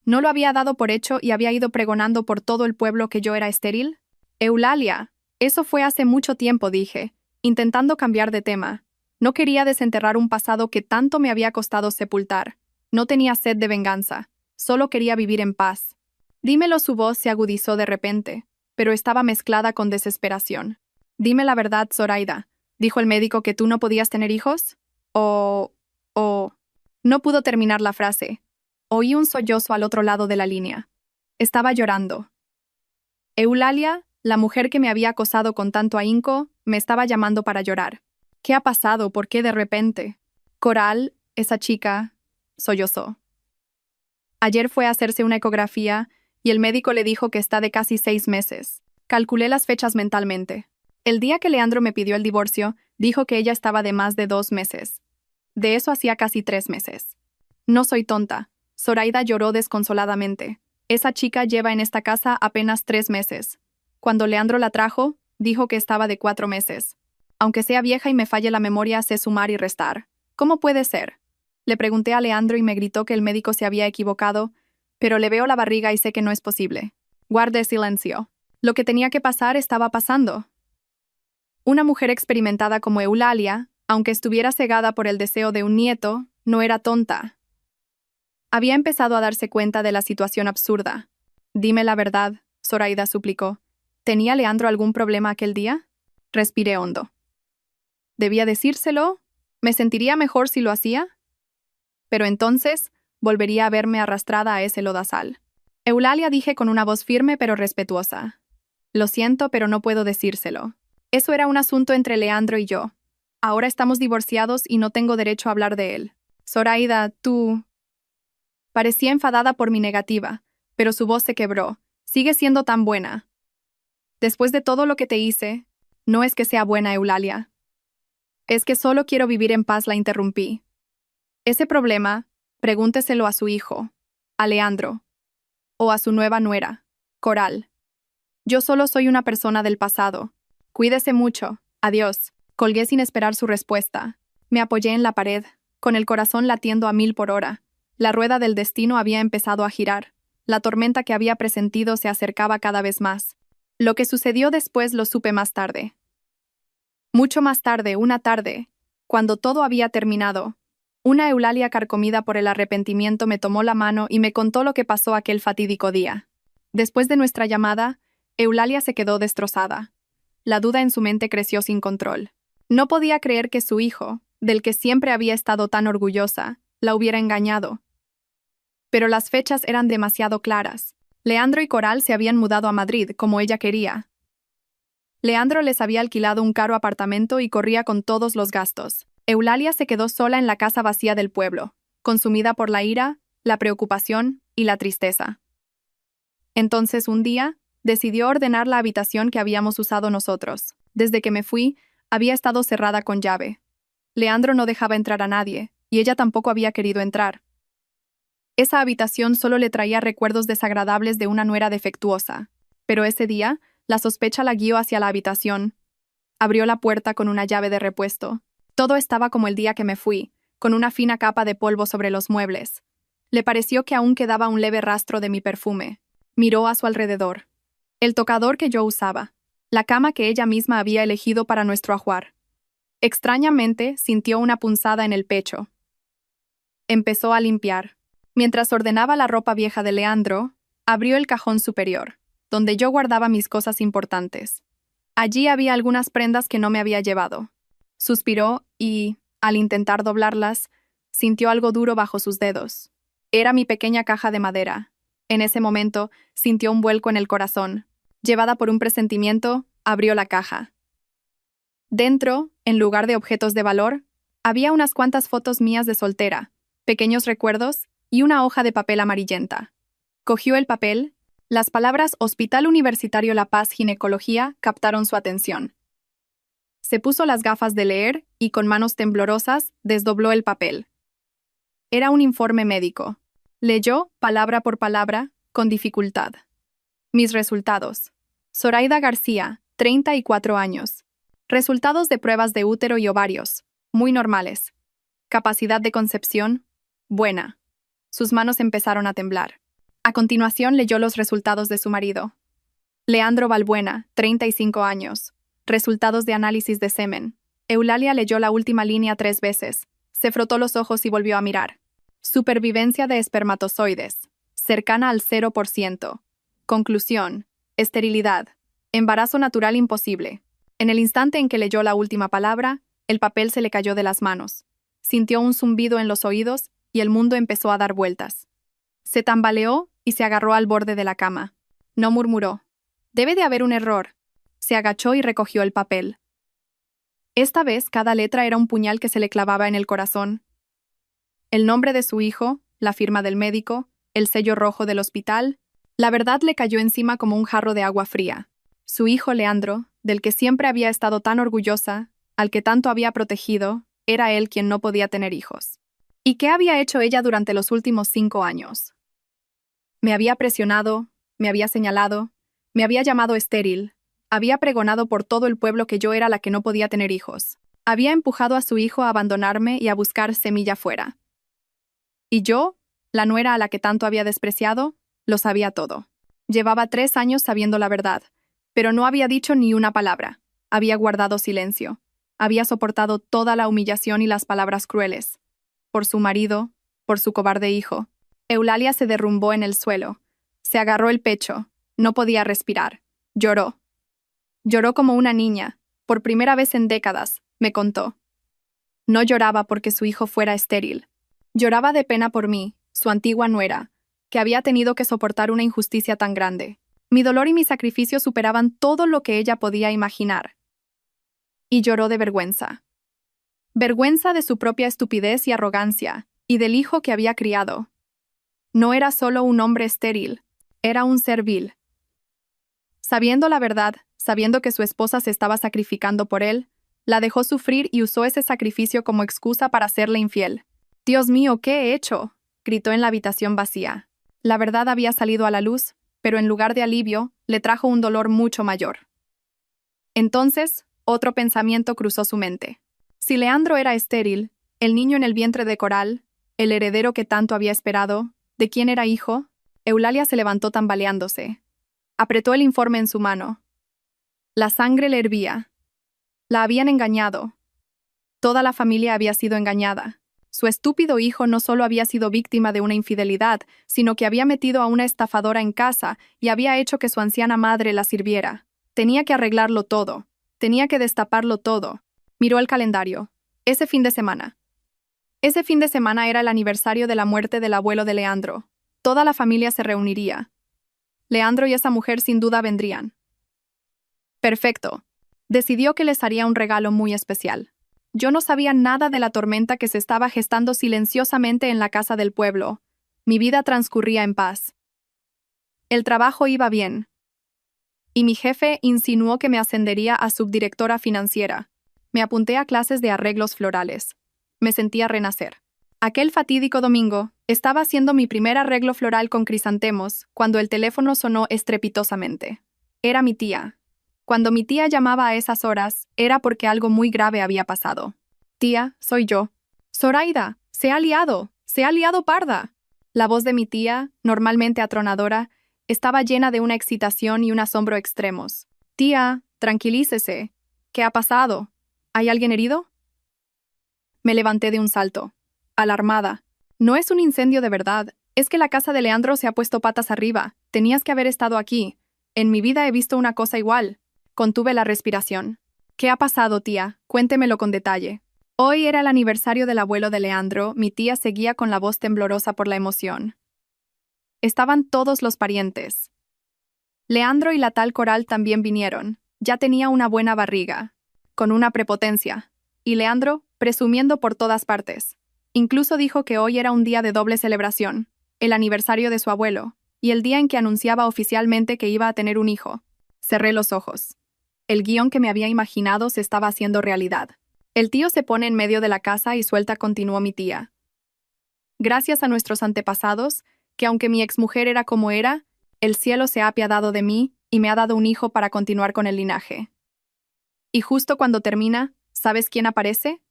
Speaker 1: ¿No lo había dado por hecho y había ido pregonando por todo el pueblo que yo era estéril? Eulalia, eso fue hace mucho tiempo, dije, intentando cambiar de tema. No quería desenterrar un pasado que tanto me había costado sepultar. No tenía sed de venganza, solo quería vivir en paz. Dímelo, su voz se agudizó de repente, pero estaba mezclada con desesperación. Dime la verdad, Zoraida. ¿Dijo el médico que tú no podías tener hijos? O... No pudo terminar la frase. Oí un sollozo al otro lado de la línea. Estaba llorando. Eulalia, la mujer que me había acosado con tanto ahínco, me estaba llamando para llorar. ¿Qué ha pasado? ¿Por qué de repente? Coral, esa chica, sollozó. Ayer fue a hacerse una ecografía y el médico le dijo que está de casi 6 meses. Calculé las fechas mentalmente. El día que Leandro me pidió el divorcio, dijo que ella estaba de más de 2 meses. De eso hacía casi 3 meses. No soy tonta. Zoraida lloró desconsoladamente. Esa chica lleva en esta casa apenas 3 meses. Cuando Leandro la trajo, dijo que estaba de 4 meses. Aunque sea vieja y me falle la memoria, sé sumar y restar. ¿Cómo puede ser? Le pregunté a Leandro y me gritó que el médico se había equivocado, pero le veo la barriga y sé que no es posible. Guardé silencio. Lo que tenía que pasar estaba pasando. Una mujer experimentada como Eulalia, Aunque estuviera cegada por el deseo de un nieto, no era tonta. Había empezado a darse cuenta de la situación absurda. Dime la verdad, Zoraida suplicó. ¿Tenía Leandro algún problema aquel día? Respiré hondo. ¿Debía decírselo? ¿Me sentiría mejor si lo hacía? Pero entonces volvería a verme arrastrada a ese lodazal. Eulalia, dije con una voz firme pero respetuosa. Lo siento, pero no puedo decírselo. Eso era un asunto entre Leandro y yo. Ahora estamos divorciados y no tengo derecho a hablar de él. Zoraida, tú... Parecía enfadada por mi negativa, pero su voz se quebró. Sigue siendo tan buena. Después de todo lo que te hice, no es que sea buena, Eulalia. Es que solo quiero vivir en paz, la interrumpí. Ese problema, pregúnteselo a su hijo, a Leandro, o a su nueva nuera, Coral. Yo solo soy una persona del pasado. Cuídese mucho. Adiós. Colgué sin esperar su respuesta. Me apoyé en la pared, con el corazón latiendo a 1000 por hora. La rueda del destino había empezado a girar. La tormenta que había presentido se acercaba cada vez más. Lo que sucedió después lo supe más tarde. Mucho más tarde, una tarde, cuando todo había terminado, una Eulalia carcomida por el arrepentimiento me tomó la mano y me contó lo que pasó aquel fatídico día. Después de nuestra llamada, Eulalia se quedó destrozada. La duda en su mente creció sin control. No podía creer que su hijo, del que siempre había estado tan orgullosa, la hubiera engañado. Pero las fechas eran demasiado claras. Leandro y Coral se habían mudado a Madrid como ella quería. Leandro les había alquilado un caro apartamento y corría con todos los gastos. Eulalia se quedó sola en la casa vacía del pueblo, consumida por la ira, la preocupación y la tristeza. Entonces, un día, decidió ordenar la habitación que habíamos usado nosotros. Desde que me fui, había estado cerrada con llave. Leandro no dejaba entrar a nadie, y ella tampoco había querido entrar. Esa habitación solo le traía recuerdos desagradables de una nuera defectuosa. Pero ese día, la sospecha la guió hacia la habitación. Abrió la puerta con una llave de repuesto. Todo estaba como el día que me fui, con una fina capa de polvo sobre los muebles. Le pareció que aún quedaba un leve rastro de mi perfume. Miró a su alrededor. El tocador que yo usaba. La cama que ella misma había elegido para nuestro ajuar. Extrañamente, sintió una punzada en el pecho. Empezó a limpiar. Mientras ordenaba la ropa vieja de Leandro, abrió el cajón superior, donde yo guardaba mis cosas importantes. Allí había algunas prendas que no me había llevado. Suspiró y, al intentar doblarlas, sintió algo duro bajo sus dedos. Era mi pequeña caja de madera. En ese momento, sintió un vuelco en el corazón. Llevada por un presentimiento, abrió la caja. Dentro, en lugar de objetos de valor, había unas cuantas fotos mías de soltera, pequeños recuerdos y una hoja de papel amarillenta. Cogió el papel. Las palabras Hospital Universitario La Paz Ginecología captaron su atención. Se puso las gafas de leer y, con manos temblorosas, desdobló el papel. Era un informe médico. Leyó, palabra por palabra, con dificultad. Mis resultados. Zoraida García, 34 años. Resultados de pruebas de útero y ovarios, muy normales. Capacidad de concepción, buena. Sus manos empezaron a temblar. A continuación leyó los resultados de su marido. Leandro Balbuena, 35 años. Resultados de análisis de semen. Eulalia leyó la última línea 3 veces. Se frotó los ojos y volvió a mirar. Supervivencia de espermatozoides. Cercana al 0%. Conclusión. Esterilidad. Embarazo natural imposible. En el instante en que leyó la última palabra, el papel se le cayó de las manos. Sintió un zumbido en los oídos y el mundo empezó a dar vueltas. Se tambaleó y se agarró al borde de la cama. No murmuró. Debe de haber un error. Se agachó y recogió el papel. Esta vez cada letra era un puñal que se le clavaba en el corazón. El nombre de su hijo, la firma del médico, el sello rojo del hospital. La verdad le cayó encima como un jarro de agua fría. Su hijo Leandro, del que siempre había estado tan orgullosa, al que tanto había protegido, era él quien no podía tener hijos. ¿Y qué había hecho ella durante los últimos 5 años? Me había presionado, me había señalado, me había llamado estéril, había pregonado por todo el pueblo que yo era la que no podía tener hijos. Había empujado a su hijo a abandonarme y a buscar semilla fuera. Y yo, la nuera a la que tanto había despreciado, lo sabía todo. Llevaba 3 años sabiendo la verdad, pero no había dicho ni una palabra. Había guardado silencio. Había soportado toda la humillación y las palabras crueles. Por su marido, por su cobarde hijo. Eulalia se derrumbó en el suelo. Se agarró el pecho. No podía respirar. Lloró. Lloró como una niña. Por primera vez en décadas, me contó. No lloraba porque su hijo fuera estéril. Lloraba de pena por mí, su antigua nuera, que había tenido que soportar una injusticia tan grande. Mi dolor y mi sacrificio superaban todo lo que ella podía imaginar. Y lloró de vergüenza. Vergüenza de su propia estupidez y arrogancia, y del hijo que había criado. No era solo un hombre estéril, era un ser vil. Sabiendo la verdad, sabiendo que su esposa se estaba sacrificando por él, la dejó sufrir y usó ese sacrificio como excusa para serle infiel. «Dios mío, ¿qué he hecho?», gritó en la habitación vacía. La verdad había salido a la luz, pero en lugar de alivio, le trajo un dolor mucho mayor. Entonces, otro pensamiento cruzó su mente. Si Leandro era estéril, el niño en el vientre de Coral, el heredero que tanto había esperado, ¿de quién era hijo? Eulalia se levantó tambaleándose. Apretó el informe en su mano. La sangre le hervía. La habían engañado. Toda la familia había sido engañada. Su estúpido hijo no solo había sido víctima de una infidelidad, sino que había metido a una estafadora en casa y había hecho que su anciana madre la sirviera. Tenía que arreglarlo todo. Tenía que destaparlo todo. Miró el calendario. Ese fin de semana era el aniversario de la muerte del abuelo de Leandro. Toda la familia se reuniría. Leandro y esa mujer sin duda vendrían. Perfecto. Decidió que les haría un regalo muy especial. Yo no sabía nada de la tormenta que se estaba gestando silenciosamente en la casa del pueblo. Mi vida transcurría en paz. El trabajo iba bien. Y mi jefe insinuó que me ascendería a subdirectora financiera. Me apunté a clases de arreglos florales. Me sentía renacer. Aquel fatídico domingo, estaba haciendo mi primer arreglo floral con crisantemos cuando el teléfono sonó estrepitosamente. Era mi tía. Cuando mi tía llamaba a esas horas, era porque algo muy grave había pasado. «Tía, soy yo». «Zoraida, se ha liado parda». La voz de mi tía, normalmente atronadora, estaba llena de una excitación y un asombro extremos. «Tía, tranquilícese. ¿Qué ha pasado? ¿Hay alguien herido?» Me levanté de un salto. Alarmada. «No es un incendio de verdad. Es que la casa de Leandro se ha puesto patas arriba. Tenías que haber estado aquí. En mi vida he visto una cosa igual». Contuve la respiración. «¿Qué ha pasado, tía? Cuéntemelo con detalle». Hoy era el aniversario del abuelo de Leandro. Mi tía seguía con la voz temblorosa por la emoción. Estaban todos los parientes. Leandro y la tal Coral también vinieron. Ya tenía una buena barriga. Con una prepotencia. Y Leandro, presumiendo por todas partes. Incluso dijo que hoy era un día de doble celebración. El aniversario de su abuelo. Y el día en que anunciaba oficialmente que iba a tener un hijo. Cerré los ojos. El guión que me había imaginado se estaba haciendo realidad. «El tío se pone en medio de la casa y suelta», continuó mi tía. «Gracias a nuestros antepasados, que aunque mi exmujer era como era, el cielo se ha apiadado de mí y me ha dado un hijo para continuar con el linaje». Y justo cuando termina, ¿sabes quién aparece?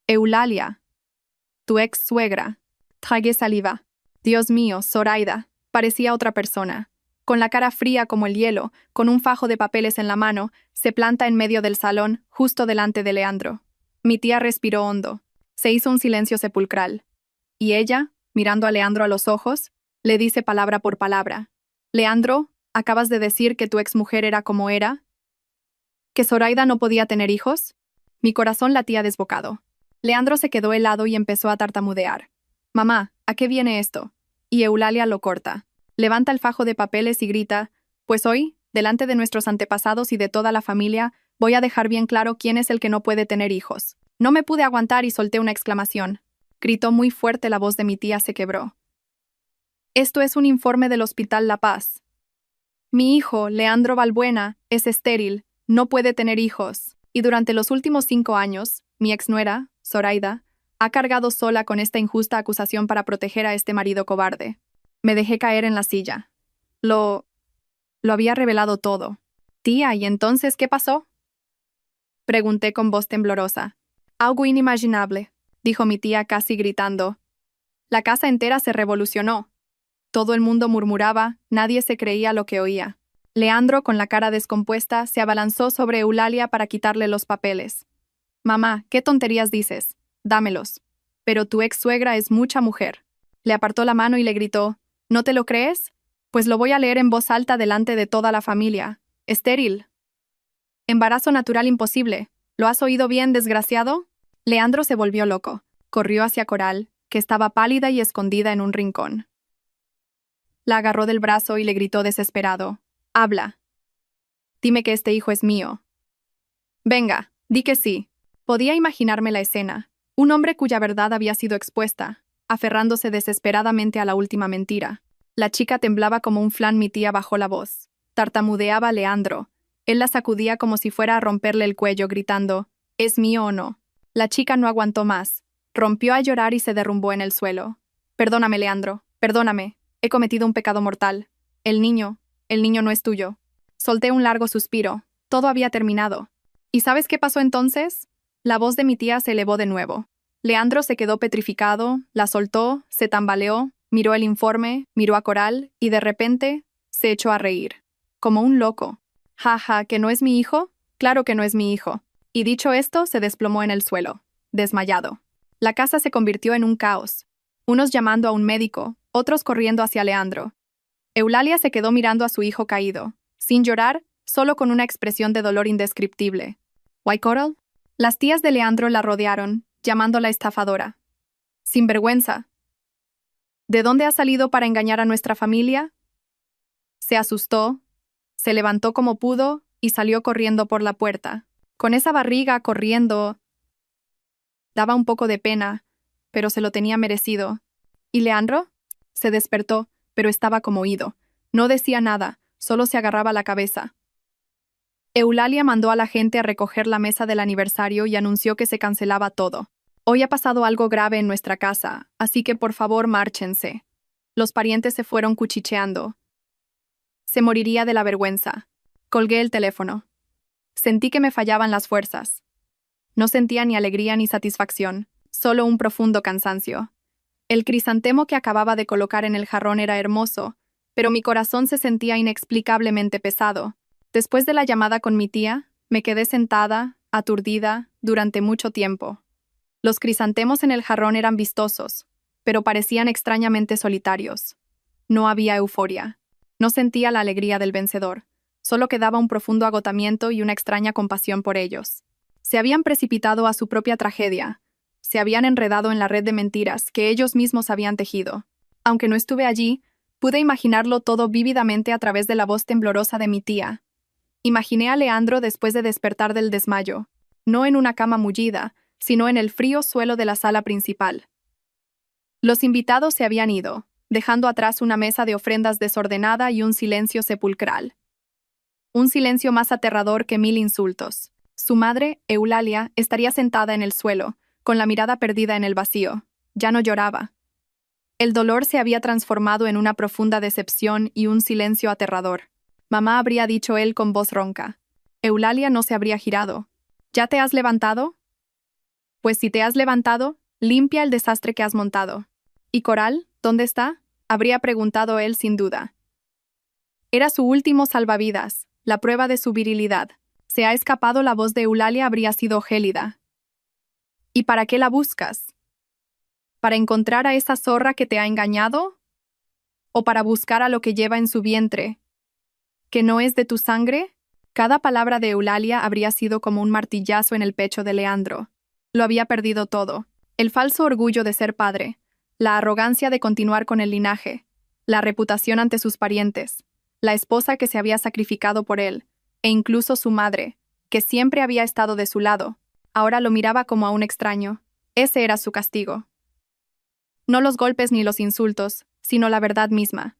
Speaker 1: Eulalia, tu ex suegra. Tragué saliva. Dios mío, Zoraida, parecía otra persona. Con la cara fría como el hielo, con un fajo de papeles en la mano, se planta en medio del salón, justo delante de Leandro. Mi tía respiró hondo. Se hizo un silencio sepulcral. Y ella, mirando a Leandro a los ojos, le dice palabra por palabra. «Leandro, ¿acabas de decir que tu exmujer era como era? ¿Que Zoraida no podía tener hijos?» Mi corazón latía desbocado. Leandro se quedó helado y empezó a tartamudear. «Mamá, ¿a qué viene esto?» Y Eulalia lo corta. Levanta el fajo de papeles y grita, «Pues hoy, delante de nuestros antepasados y de toda la familia, voy a dejar bien claro quién es el que no puede tener hijos». No me pude aguantar y solté una exclamación. Gritó muy fuerte, la voz de mi tía se quebró. «Esto es un informe del Hospital La Paz. Mi hijo, Leandro Balbuena, es estéril, no puede tener hijos, y durante los últimos 5 años, mi exnuera, Zoraida, ha cargado sola con esta injusta acusación para proteger a este marido cobarde». Me dejé caer en la silla. Lo había revelado todo. «Tía, ¿y entonces qué pasó?», pregunté con voz temblorosa. «Algo inimaginable», dijo mi tía casi gritando. La casa entera se revolucionó. Todo el mundo murmuraba, nadie se creía lo que oía. Leandro, con la cara descompuesta, se abalanzó sobre Eulalia para quitarle los papeles. Mamá, ¿qué tonterías dices? Dámelos. Pero tu ex suegra es mucha mujer. Le apartó la mano y le gritó, ¿no te lo crees? Pues lo voy a leer en voz alta delante de toda la familia. Estéril. Embarazo natural imposible. ¿Lo has oído bien, desgraciado? Leandro se volvió loco. Corrió hacia Coral, que estaba pálida y escondida en un rincón. La agarró del brazo y le gritó desesperado. Habla. Dime que este hijo es mío. Venga, di que sí. Podía imaginarme la escena. Un hombre cuya verdad había sido expuesta, aferrándose desesperadamente a la última mentira. La chica temblaba como un flan. Mi tía bajó la voz. Tartamudeaba Leandro. Él la sacudía como si fuera a romperle el cuello, gritando, ¿es mío o no? La chica no aguantó más. Rompió a llorar y se derrumbó en el suelo. Perdóname, Leandro, perdóname. He cometido un pecado mortal. El niño no es tuyo. Solté un largo suspiro. Todo había terminado. ¿Y sabes qué pasó entonces? La voz de mi tía se elevó de nuevo. Leandro se quedó petrificado, la soltó, se tambaleó, miró el informe, miró a Coral y de repente se echó a reír. Como un loco. Ja, ¿que no es mi hijo? Claro que no es mi hijo. Y dicho esto, se desplomó en el suelo, desmayado. La casa se convirtió en un caos. Unos llamando a un médico, otros corriendo hacia Leandro. Eulalia se quedó mirando a su hijo caído, sin llorar, solo con una expresión de dolor indescriptible. ¿Why, Coral? Las tías de Leandro la rodearon, llamándola estafadora. Sinvergüenza. ¿De dónde ha salido para engañar a nuestra familia? Se asustó, se levantó como pudo y salió corriendo por la puerta. Con esa barriga corriendo. Daba un poco de pena, pero se lo tenía merecido. ¿Y Leandro? Se despertó, pero estaba como ido. No decía nada, solo se agarraba la cabeza. Eulalia mandó a la gente a recoger la mesa del aniversario y anunció que se cancelaba todo. Hoy ha pasado algo grave en nuestra casa, así que por favor márchense. Los parientes se fueron cuchicheando. Se moriría de la vergüenza. Colgué el teléfono. Sentí que me fallaban las fuerzas. No sentía ni alegría ni satisfacción, solo un profundo cansancio. El crisantemo que acababa de colocar en el jarrón era hermoso, pero mi corazón se sentía inexplicablemente pesado. Después de la llamada con mi tía, me quedé sentada, aturdida, durante mucho tiempo. Los crisantemos en el jarrón eran vistosos, pero parecían extrañamente solitarios. No había euforia. No sentía la alegría del vencedor. Solo quedaba un profundo agotamiento y una extraña compasión por ellos. Se habían precipitado a su propia tragedia. Se habían enredado en la red de mentiras que ellos mismos habían tejido. Aunque no estuve allí, pude imaginarlo todo vívidamente a través de la voz temblorosa de mi tía. Imaginé a Leandro después de despertar del desmayo, no en una cama mullida, sino en el frío suelo de la sala principal. Los invitados se habían ido, dejando atrás una mesa de ofrendas desordenada y un silencio sepulcral. Un silencio más aterrador que 1000 insultos. Su madre, Eulalia, estaría sentada en el suelo, con la mirada perdida en el vacío. Ya no lloraba. El dolor se había transformado en una profunda decepción y un silencio aterrador. Mamá habría dicho él con voz ronca. Eulalia no se habría girado. ¿Ya te has levantado? Pues si te has levantado, limpia el desastre que has montado. ¿Y Coral, dónde está? Habría preguntado él sin duda. Era su último salvavidas, la prueba de su virilidad. Se ha escapado. La voz de Eulalia habría sido gélida. ¿Y para qué la buscas? ¿Para encontrar a esa zorra que te ha engañado? ¿O para buscar a lo que lleva en su vientre? ¿Que no es de tu sangre? Cada palabra de Eulalia habría sido como un martillazo en el pecho de Leandro. Lo había perdido todo. El falso orgullo de ser padre, la arrogancia de continuar con el linaje, la reputación ante sus parientes, la esposa que se había sacrificado por él, e incluso su madre, que siempre había estado de su lado, ahora lo miraba como a un extraño. Ese era su castigo. No los golpes ni los insultos, sino la verdad misma.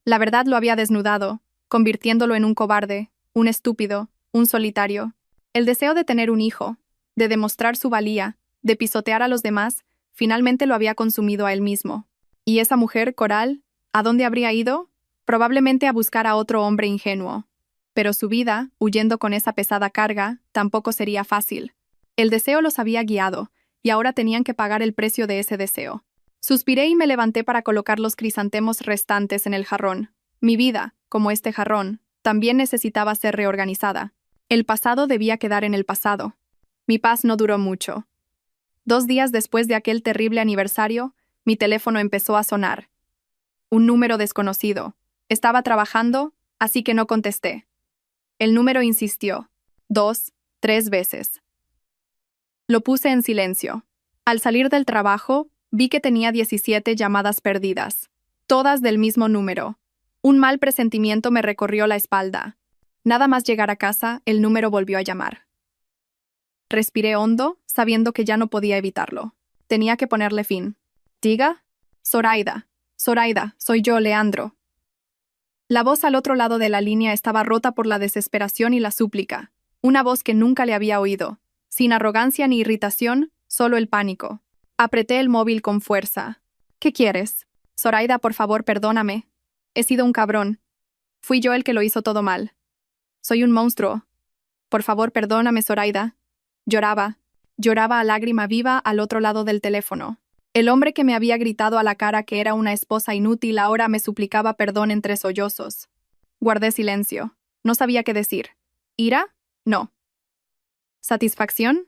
Speaker 1: La verdad lo había desnudado, convirtiéndolo en un cobarde, un estúpido, un solitario. El deseo de tener un hijo, de demostrar su valía, de pisotear a los demás, finalmente lo había consumido a él mismo. ¿Y esa mujer, Coral, a dónde habría ido? Probablemente a buscar a otro hombre ingenuo. Pero su vida, huyendo con esa pesada carga, tampoco sería fácil. El deseo los había guiado, y ahora tenían que pagar el precio de ese deseo. Suspiré y me levanté para colocar los crisantemos restantes en el jarrón. Mi vida, como este jarrón, también necesitaba ser reorganizada. El pasado debía quedar en el pasado. Mi paz no duró mucho. 2 días después de aquel terrible aniversario, mi teléfono empezó a sonar. Un número desconocido. Estaba trabajando, así que no contesté. El número insistió. 2, 3 veces. Lo puse en silencio. Al salir del trabajo, vi que tenía 17 llamadas perdidas, todas del mismo número. Un mal presentimiento me recorrió la espalda. Nada más llegar a casa, el número volvió a llamar. Respiré hondo, sabiendo que ya no podía evitarlo. Tenía que ponerle fin. Diga. Zoraida. Zoraida, soy yo, Leandro. La voz al otro lado de la línea estaba rota por la desesperación y la súplica. Una voz que nunca le había oído. Sin arrogancia ni irritación, solo el pánico. Apreté el móvil con fuerza. ¿Qué quieres? Zoraida, por favor, perdóname. He sido un cabrón. Fui yo el que lo hizo todo mal. Soy un monstruo. Por favor, perdóname, Zoraida. Lloraba a lágrima viva al otro lado del teléfono. El hombre que me había gritado a la cara que era una esposa inútil ahora me suplicaba perdón entre sollozos. Guardé silencio. No sabía qué decir. ¿Ira? No. ¿Satisfacción?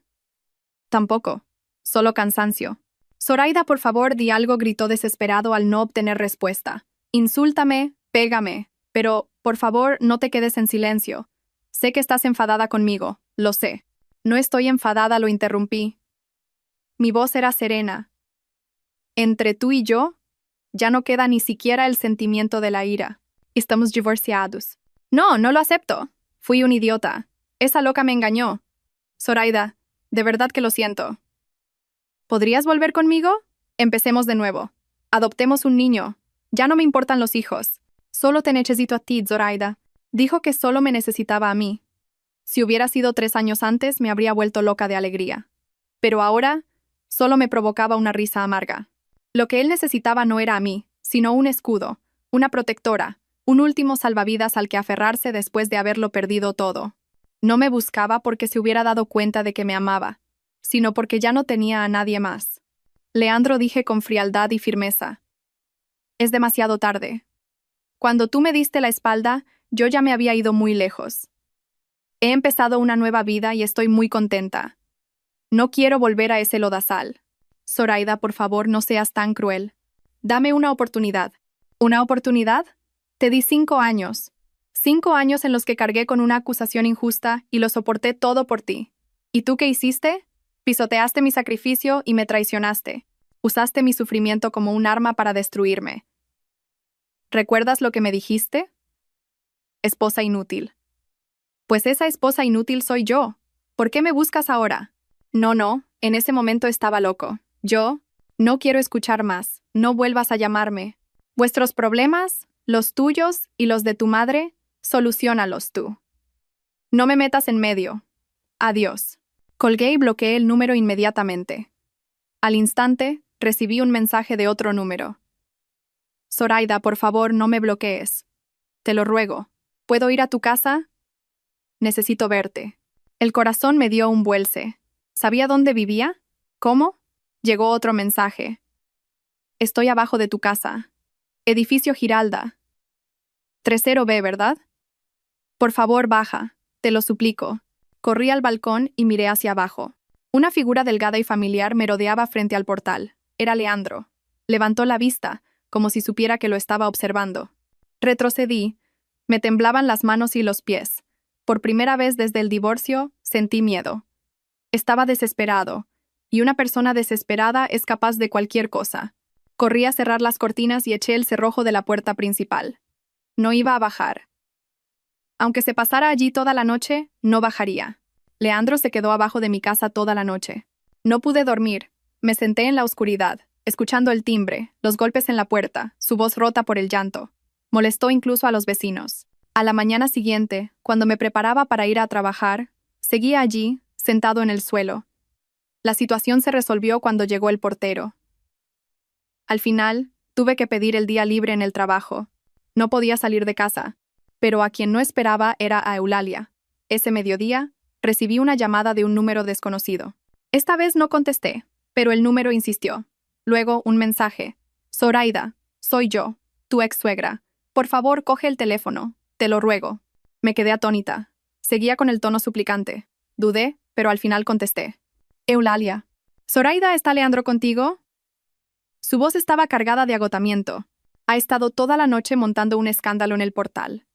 Speaker 1: Tampoco. Solo cansancio. Zoraida, por favor, di algo, gritó desesperado al no obtener respuesta. Insúltame, pégame, pero, por favor, no te quedes en silencio. Sé que estás enfadada conmigo, lo sé. No estoy enfadada, lo interrumpí. Mi voz era serena. Entre tú y yo, ya no queda ni siquiera el sentimiento de la ira. Estamos divorciados. No, no lo acepto. Fui un idiota. Esa loca me engañó. Zoraida, de verdad que lo siento. ¿Podrías volver conmigo? Empecemos de nuevo. Adoptemos un niño. Ya no me importan los hijos. Solo te necesito a ti, Zoraida. Dijo que solo me necesitaba a mí. Si hubiera sido 3 años antes, me habría vuelto loca de alegría. Pero ahora, solo me provocaba una risa amarga. Lo que él necesitaba no era a mí, sino un escudo, una protectora, un último salvavidas al que aferrarse después de haberlo perdido todo. No me buscaba porque se hubiera dado cuenta de que me amaba, sino porque ya no tenía a nadie más. Leandro, dije con frialdad y firmeza. Es demasiado tarde. Cuando tú me diste la espalda, yo ya me había ido muy lejos. He empezado una nueva vida y estoy muy contenta. No quiero volver a ese lodazal. Zoraida, por favor, no seas tan cruel. Dame una oportunidad. ¿Una oportunidad? Te di 5 años. 5 años en los que cargué con una acusación injusta y lo soporté todo por ti. ¿Y tú qué hiciste? Pisoteaste mi sacrificio y me traicionaste. Usaste mi sufrimiento como un arma para destruirme. ¿Recuerdas lo que me dijiste? Esposa inútil. Pues esa esposa inútil soy yo. ¿Por qué me buscas ahora? No, en ese momento estaba loco. Yo no quiero escuchar más. No vuelvas a llamarme. Vuestros problemas, los tuyos y los de tu madre, soluciónalos tú. No me metas en medio. Adiós. Colgué y bloqueé el número inmediatamente. Al instante, recibí un mensaje de otro número. Zoraida, por favor, no me bloquees. Te lo ruego. ¿Puedo ir a tu casa? Necesito verte. El corazón me dio un vuelce. ¿Sabía dónde vivía? ¿Cómo? Llegó otro mensaje. Estoy abajo de tu casa. Edificio Giralda. 30B, ¿verdad? Por favor, baja. Te lo suplico. Corrí al balcón y miré hacia abajo. Una figura delgada y familiar merodeaba frente al portal. Era Leandro. Levantó la vista, como si supiera que lo estaba observando. Retrocedí. Me temblaban las manos y los pies. Por primera vez desde el divorcio, sentí miedo. Estaba desesperado, y una persona desesperada es capaz de cualquier cosa. Corrí a cerrar las cortinas y eché el cerrojo de la puerta principal. No iba a bajar. Aunque se pasara allí toda la noche, no bajaría. Leandro se quedó abajo de mi casa toda la noche. No pude dormir. Me senté en la oscuridad, escuchando el timbre, los golpes en la puerta, su voz rota por el llanto. Molestó incluso a los vecinos. A la mañana siguiente, cuando me preparaba para ir a trabajar, seguía allí, sentado en el suelo. La situación se resolvió cuando llegó el portero. Al final, tuve que pedir el día libre en el trabajo. No podía salir de casa, pero a quien no esperaba era a Eulalia. Ese mediodía, recibí una llamada de un número desconocido. Esta vez no contesté, pero el número insistió. Luego, un mensaje. Zoraida, soy yo, tu ex suegra. Por favor, coge el teléfono, te lo ruego. Me quedé atónita. Seguía con el tono suplicante. Dudé, pero al final contesté. Eulalia. ¿Zoraida, está Leandro contigo? Su voz estaba cargada de agotamiento. Ha estado toda la noche montando un escándalo en el portal.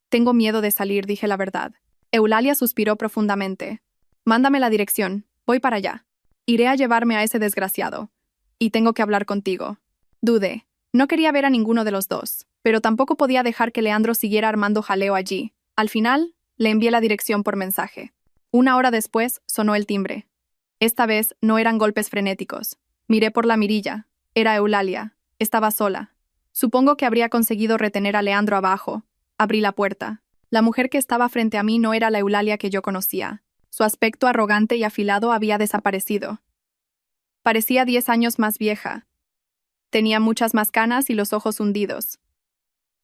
Speaker 1: Tengo miedo de salir, dije la verdad. Eulalia suspiró profundamente. Mándame la dirección, voy para allá. Iré a llevarme a ese desgraciado. Y tengo que hablar contigo. Dudé. No quería ver a ninguno de los dos, pero tampoco podía dejar que Leandro siguiera armando jaleo allí. Al final, le envié la dirección por mensaje. 1 hora después, sonó el timbre. Esta vez no eran golpes frenéticos. Miré por la mirilla. Era Eulalia. Estaba sola. Supongo que habría conseguido retener a Leandro abajo. Abrí la puerta. La mujer que estaba frente a mí no era la Eulalia que yo conocía. Su aspecto arrogante y afilado había desaparecido. Parecía 10 años más vieja. Tenía muchas más canas y los ojos hundidos.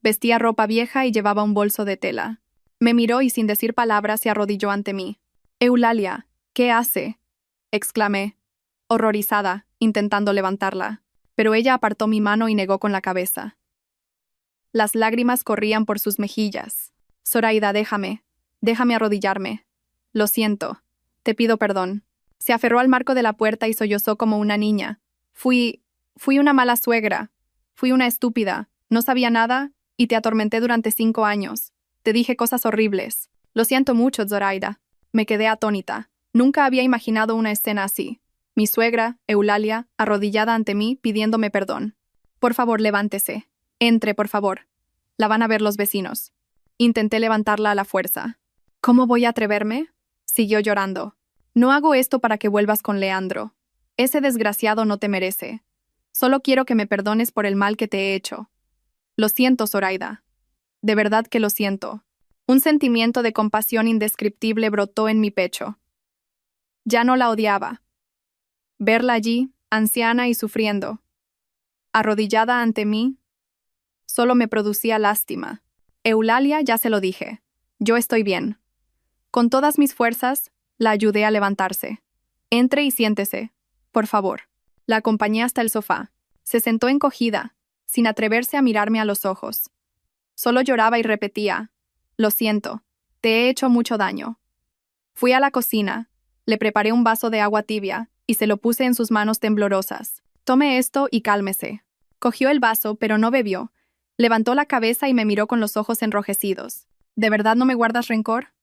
Speaker 1: Vestía ropa vieja y llevaba un bolso de tela. Me miró y sin decir palabras se arrodilló ante mí. «Eulalia, ¿qué hace?», exclamé, horrorizada, intentando levantarla. Pero ella apartó mi mano y negó con la cabeza. Las lágrimas corrían por sus mejillas. «Zoraida, déjame arrodillarme. Lo siento. Te pido perdón». Se aferró al marco de la puerta y sollozó como una niña. Fui una mala suegra. Fui una estúpida. No sabía nada y te atormenté durante 5 años. Te dije cosas horribles. Lo siento mucho, Zoraida. Me quedé atónita. Nunca había imaginado una escena así. Mi suegra, Eulalia, arrodillada ante mí, pidiéndome perdón. «Por favor, levántese. Entre, por favor. La van a ver los vecinos». Intenté levantarla a la fuerza. «¿Cómo voy a atreverme?», siguió llorando. «No hago esto para que vuelvas con Leandro. Ese desgraciado no te merece. Solo quiero que me perdones por el mal que te he hecho. Lo siento, Zoraida. De verdad que lo siento». Un sentimiento de compasión indescriptible brotó en mi pecho. Ya no la odiaba. Verla allí, anciana y sufriendo, arrodillada ante mí, solo me producía lástima. «Eulalia, ya se lo dije. Yo estoy bien». Con todas mis fuerzas, la ayudé a levantarse. «Entre y siéntese, por favor». La acompañé hasta el sofá. Se sentó encogida, sin atreverse a mirarme a los ojos. Solo lloraba y repetía: «Lo siento, te he hecho mucho daño». Fui a la cocina, le preparé un vaso de agua tibia y se lo puse en sus manos temblorosas. «Tome esto y cálmese». Cogió el vaso, pero no bebió. Levantó la cabeza y me miró con los ojos enrojecidos. «¿De verdad no me guardas rencor?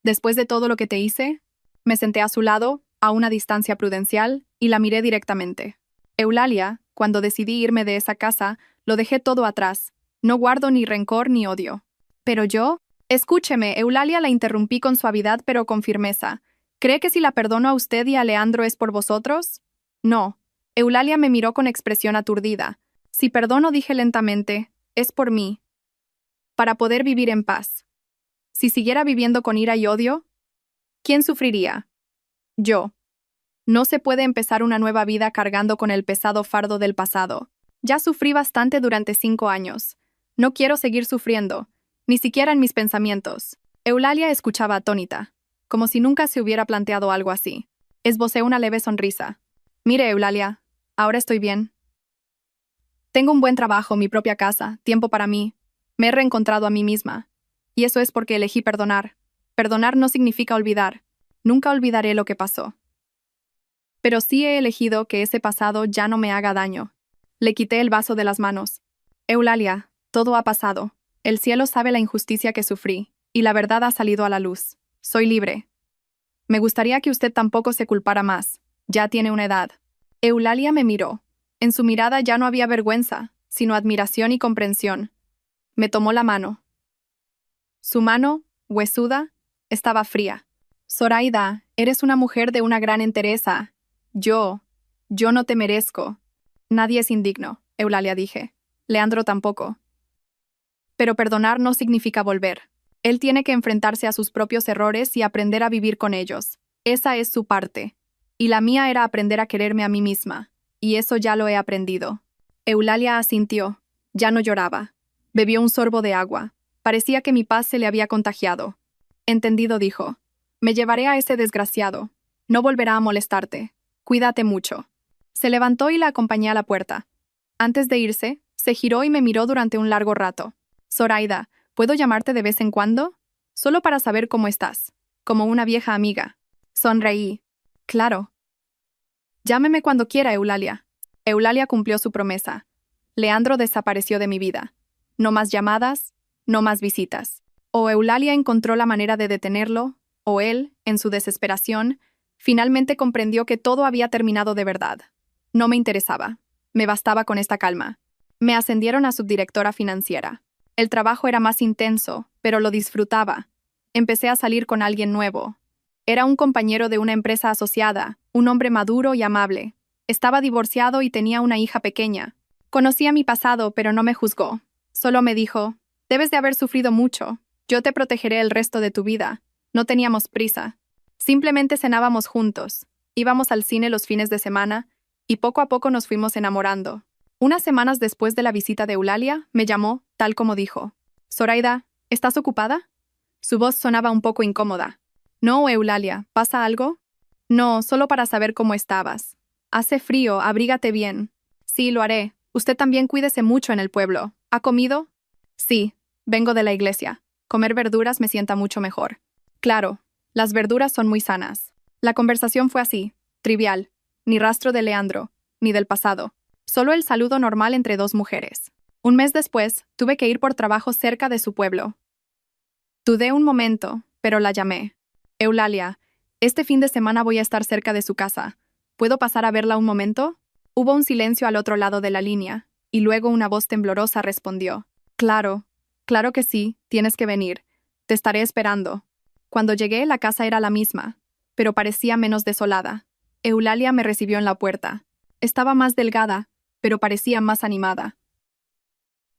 Speaker 1: Después de todo lo que te hice». Me senté a su lado, a una distancia prudencial, y la miré directamente. «Eulalia, cuando decidí irme de esa casa, lo dejé todo atrás. No guardo ni rencor ni odio. Pero yo...». «Escúcheme», Eulalia la interrumpí con suavidad pero con firmeza. «¿Cree que si la perdono a usted y a Leandro es por vosotros?». «No». Eulalia me miró con expresión aturdida. «Si perdono», dije lentamente, «es por mí. Para poder vivir en paz. Si siguiera viviendo con ira y odio, ¿quién sufriría? Yo. No se puede empezar una nueva vida cargando con el pesado fardo del pasado. Ya sufrí bastante durante 5 años. No quiero seguir sufriendo, ni siquiera en mis pensamientos». Eulalia escuchaba atónita, como si nunca se hubiera planteado algo así. Esbocé una leve sonrisa. «Mire, Eulalia, ahora estoy bien. Tengo un buen trabajo, mi propia casa, tiempo para mí. Me he reencontrado a mí misma. Y eso es porque elegí perdonar. Perdonar no significa olvidar. Nunca olvidaré lo que pasó. Pero sí he elegido que ese pasado ya no me haga daño». Le quité el vaso de las manos. «Eulalia, todo ha pasado. El cielo sabe la injusticia que sufrí, y la verdad ha salido a la luz. Soy libre. Me gustaría que usted tampoco se culpara más. Ya tiene una edad». Eulalia me miró. En su mirada ya no había vergüenza, sino admiración y comprensión. Me tomó la mano. Su mano, huesuda, estaba fría. «Zoraida, eres una mujer de una gran entereza. Yo no te merezco». «Nadie es indigno», Eulalia dije. «Leandro tampoco». «Pero perdonar no significa volver. Él tiene que enfrentarse a sus propios errores y aprender a vivir con ellos. Esa es su parte. Y la mía era aprender a quererme a mí misma. Y eso ya lo he aprendido». Eulalia asintió. Ya no lloraba. Bebió un sorbo de agua. Parecía que mi paz se le había contagiado. «Entendido», dijo. «Me llevaré a ese desgraciado. No volverá a molestarte. Cuídate mucho». Se levantó y la acompañé a la puerta. Antes de irse, se giró y me miró durante un largo rato. «Zoraida, ¿puedo llamarte de vez en cuando? Solo para saber cómo estás. Como una vieja amiga». Sonreí. Claro. Llámeme cuando quiera, Eulalia. Eulalia cumplió su promesa. Leandro desapareció de mi vida. No más llamadas, no más visitas. O Eulalia encontró la manera de detenerlo, o él, en su desesperación, finalmente comprendió que todo había terminado de verdad. No me interesaba. Me bastaba con esta calma. Me ascendieron a subdirectora financiera. El trabajo era más intenso, pero lo disfrutaba. Empecé a salir con alguien nuevo. Era un compañero de una empresa asociada, un hombre maduro y amable. Estaba divorciado y tenía una hija pequeña. Conocía mi pasado, pero no me juzgó. Solo me dijo, debes de haber sufrido mucho. Yo te protegeré el resto de tu vida. No teníamos prisa. Simplemente cenábamos juntos. Íbamos al cine los fines de semana y poco a poco nos fuimos enamorando. Unas semanas después de la visita de Eulalia, me llamó, tal como dijo. Zoraida, ¿estás ocupada? Su voz sonaba un poco incómoda. No, Eulalia, ¿pasa algo? No, solo para saber cómo estabas. Hace frío, abrígate bien. Sí, lo haré. Usted también cuídese mucho en el pueblo. ¿Ha comido? Sí, vengo de la iglesia. Comer verduras me sienta mucho mejor. Claro, las verduras son muy sanas. La conversación fue así, trivial. Ni rastro de Leandro, ni del pasado. Solo el saludo normal entre dos mujeres. Un mes después, tuve que ir por trabajo cerca de su pueblo. Dudé un momento, pero la llamé. Eulalia, este fin de semana voy a estar cerca de su casa. ¿Puedo pasar a verla un momento? Hubo un silencio al otro lado de la línea, y luego una voz temblorosa respondió. Claro, claro que sí, tienes que venir. Te estaré esperando. Cuando llegué, la casa era la misma, pero parecía menos desolada. Eulalia me recibió en la puerta. Estaba más delgada, pero parecía más animada.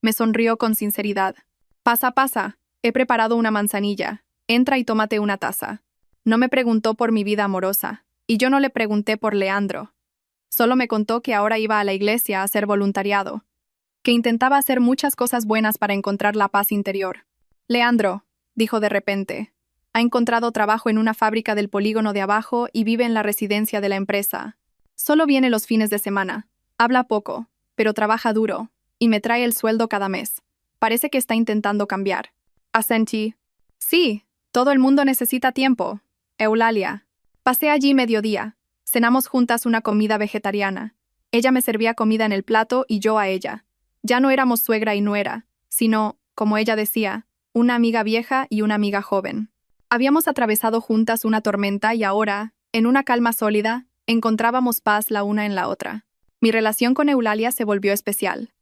Speaker 1: Me sonrió con sinceridad. Pasa, pasa. He preparado una manzanilla. Entra y tómate una taza. No me preguntó por mi vida amorosa, y yo no le pregunté por Leandro. Solo me contó que ahora iba a la iglesia a hacer voluntariado, que intentaba hacer muchas cosas buenas para encontrar la paz interior. Leandro, dijo de repente, ha encontrado trabajo en una fábrica del polígono de abajo y vive en la residencia de la empresa. Solo viene los fines de semana. Habla poco, pero trabaja duro, y me trae el sueldo cada mes. Parece que está intentando cambiar. Asentí. Sí, todo el mundo necesita tiempo. Eulalia. Pasé allí mediodía. Cenamos juntas una comida vegetariana. Ella me servía comida en el plato y yo a ella. Ya no éramos suegra y nuera, sino, como ella decía, una amiga vieja y una amiga joven. Habíamos atravesado juntas una tormenta y ahora, en una calma sólida, encontrábamos paz la una en la otra. Mi relación con Eulalia se volvió especial.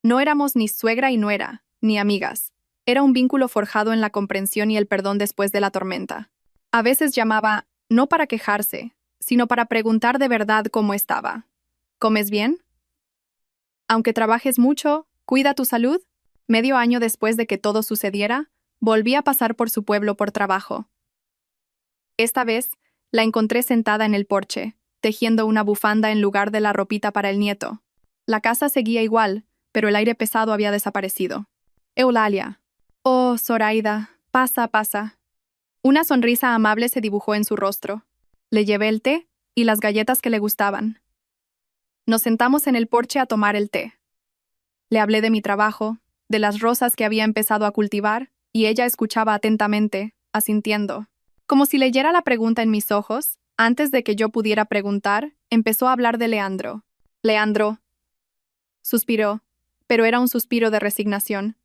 Speaker 1: No éramos ni suegra y nuera, ni amigas. Era un vínculo forjado en la comprensión y el perdón después de la tormenta. A veces llamaba, no para quejarse, sino para preguntar de verdad cómo estaba. ¿Comes bien? Aunque trabajes mucho, ¿cuida tu salud? Medio año después de que todo sucediera, volví a pasar por su pueblo por trabajo. Esta vez, la encontré sentada en el porche, tejiendo una bufanda en lugar de la ropita para el nieto. La casa seguía igual, pero el aire pesado había desaparecido. Eulalia. Oh, Zoraida, pasa, pasa. Una sonrisa amable se dibujó en su rostro. Le llevé el té y las galletas que le gustaban. Nos sentamos en el porche a tomar el té. Le hablé de mi trabajo, de las rosas que había empezado a cultivar, y ella escuchaba atentamente, asintiendo. Como si leyera la pregunta en mis ojos, antes de que yo pudiera preguntar, empezó a hablar de Leandro. Leandro. Suspiró, pero era un suspiro de resignación.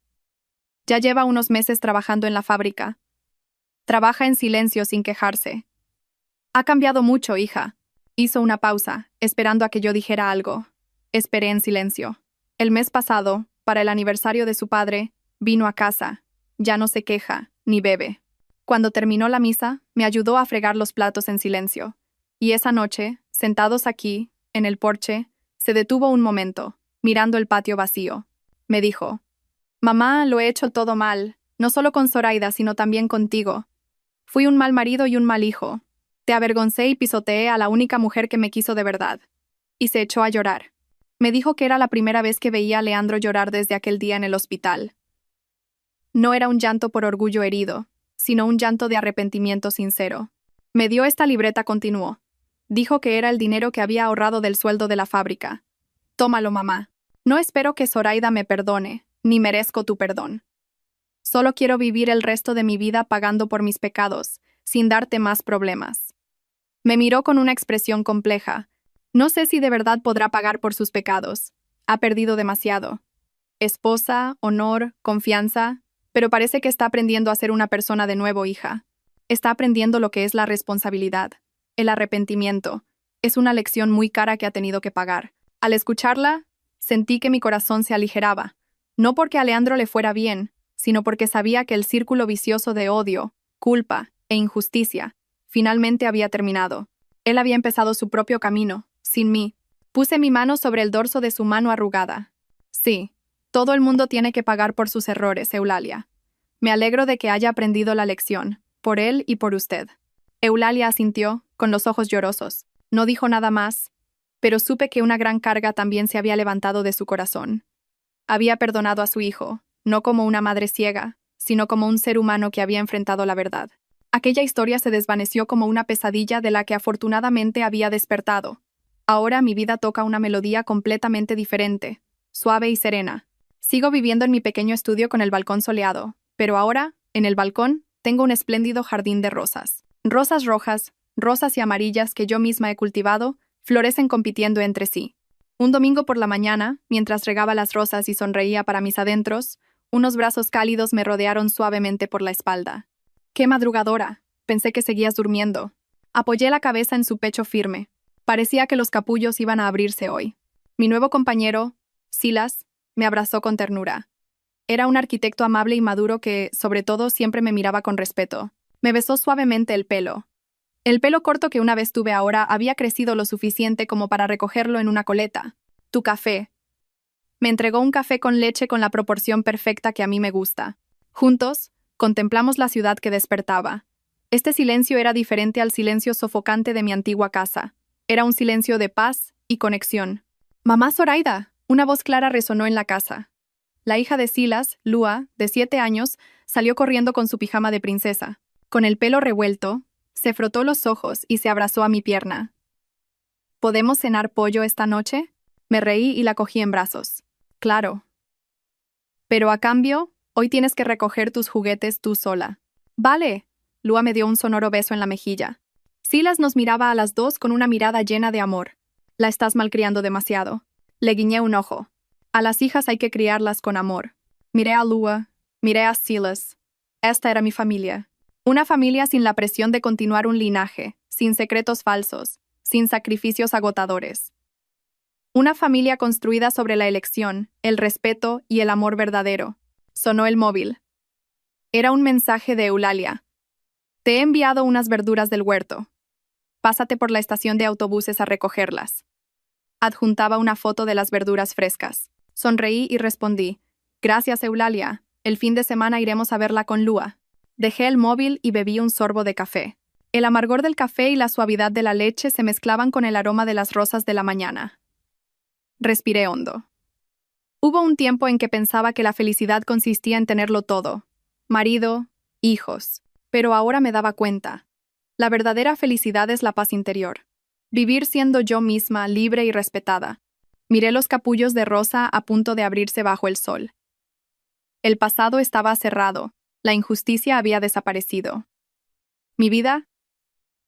Speaker 1: Ya lleva unos meses trabajando en la fábrica. Trabaja en silencio sin quejarse. Ha cambiado mucho, hija. Hizo una pausa, esperando a que yo dijera algo. Esperé en silencio. El mes pasado, para el aniversario de su padre, vino a casa. Ya no se queja, ni bebe. Cuando terminó la misa, me ayudó a fregar los platos en silencio. Y esa noche, sentados aquí, en el porche, se detuvo un momento, mirando el patio vacío. Me dijo, «Mamá, lo he hecho todo mal, no solo con Zoraida, sino también contigo. Fui un mal marido y un mal hijo. Te avergoncé y pisoteé a la única mujer que me quiso de verdad». Y se echó a llorar. Me dijo que era la primera vez que veía a Leandro llorar desde aquel día en el hospital. No era un llanto por orgullo herido, sino un llanto de arrepentimiento sincero. Me dio esta libreta, continuó. Dijo que era el dinero que había ahorrado del sueldo de la fábrica. Tómalo, mamá. No espero que Zoraida me perdone, ni merezco tu perdón. Solo quiero vivir el resto de mi vida pagando por mis pecados, sin darte más problemas. Me miró con una expresión compleja. No sé si de verdad podrá pagar por sus pecados. Ha perdido demasiado. Esposa, honor, confianza, pero parece que está aprendiendo a ser una persona de nuevo, hija. Está aprendiendo lo que es la responsabilidad, el arrepentimiento. Es una lección muy cara que ha tenido que pagar. Al escucharla, sentí que mi corazón se aligeraba, no porque a Leandro le fuera bien, sino porque sabía que el círculo vicioso de odio, culpa e injusticia finalmente había terminado. Él había empezado su propio camino, sin mí. Puse mi mano sobre el dorso de su mano arrugada. Sí, todo el mundo tiene que pagar por sus errores, Eulalia. Me alegro de que haya aprendido la lección, por él y por usted. Eulalia asintió, con los ojos llorosos. No dijo nada más, pero supe que una gran carga también se había levantado de su corazón. Había perdonado a su hijo, no como una madre ciega, sino como un ser humano que había enfrentado la verdad. Aquella historia se desvaneció como una pesadilla de la que afortunadamente había despertado. Ahora mi vida toca una melodía completamente diferente, suave y serena. Sigo viviendo en mi pequeño estudio con el balcón soleado, pero ahora, en el balcón, tengo un espléndido jardín de rosas. Rosas rojas, rosas y amarillas que yo misma he cultivado, florecen compitiendo entre sí. Un domingo por la mañana, mientras regaba las rosas y sonreía para mis adentros, unos brazos cálidos me rodearon suavemente por la espalda. ¡Qué madrugadora! Pensé que seguías durmiendo. Apoyé la cabeza en su pecho firme. Parecía que los capullos iban a abrirse hoy. Mi nuevo compañero, Silas, me abrazó con ternura. Era un arquitecto amable y maduro que, sobre todo, siempre me miraba con respeto. Me besó suavemente el pelo. El pelo corto que una vez tuve ahora había crecido lo suficiente como para recogerlo en una coleta. Tu café. Me entregó un café con leche con la proporción perfecta que a mí me gusta. Juntos, contemplamos la ciudad que despertaba. Este silencio era diferente al silencio sofocante de mi antigua casa. Era un silencio de paz y conexión. «Mamá Zoraida», una voz clara resonó en la casa. La hija de Silas, Lua, de 7 años, salió corriendo con su pijama de princesa. Con el pelo revuelto, se frotó los ojos y se abrazó a mi pierna. «¿Podemos cenar pollo esta noche?» Me reí y la cogí en brazos. «Claro. Pero a cambio, hoy tienes que recoger tus juguetes tú sola». «Vale». Lua me dio un sonoro beso en la mejilla. Silas nos miraba a las dos con una mirada llena de amor. «La estás malcriando demasiado». Le guiñé un ojo. A las hijas hay que criarlas con amor. Miré a Lua, miré a Silas. Esta era mi familia. Una familia sin la presión de continuar un linaje, sin secretos falsos, sin sacrificios agotadores. Una familia construida sobre la elección, el respeto y el amor verdadero. Sonó el móvil. Era un mensaje de Eulalia. «Te he enviado unas verduras del huerto. Pásate por la estación de autobuses a recogerlas». Adjuntaba una foto de las verduras frescas. Sonreí y respondí. «Gracias, Eulalia. El fin de semana iremos a verla con Lua». Dejé el móvil y bebí un sorbo de café. El amargor del café y la suavidad de la leche se mezclaban con el aroma de las rosas de la mañana. Respiré hondo. Hubo un tiempo en que pensaba que la felicidad consistía en tenerlo todo. Marido, hijos. Pero ahora me daba cuenta. La verdadera felicidad es la paz interior. Vivir siendo yo misma, libre y respetada. Miré los capullos de rosa a punto de abrirse bajo el sol. El pasado estaba cerrado, la injusticia había desaparecido. Mi vida,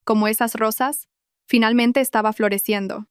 Speaker 1: como esas rosas, finalmente estaba floreciendo.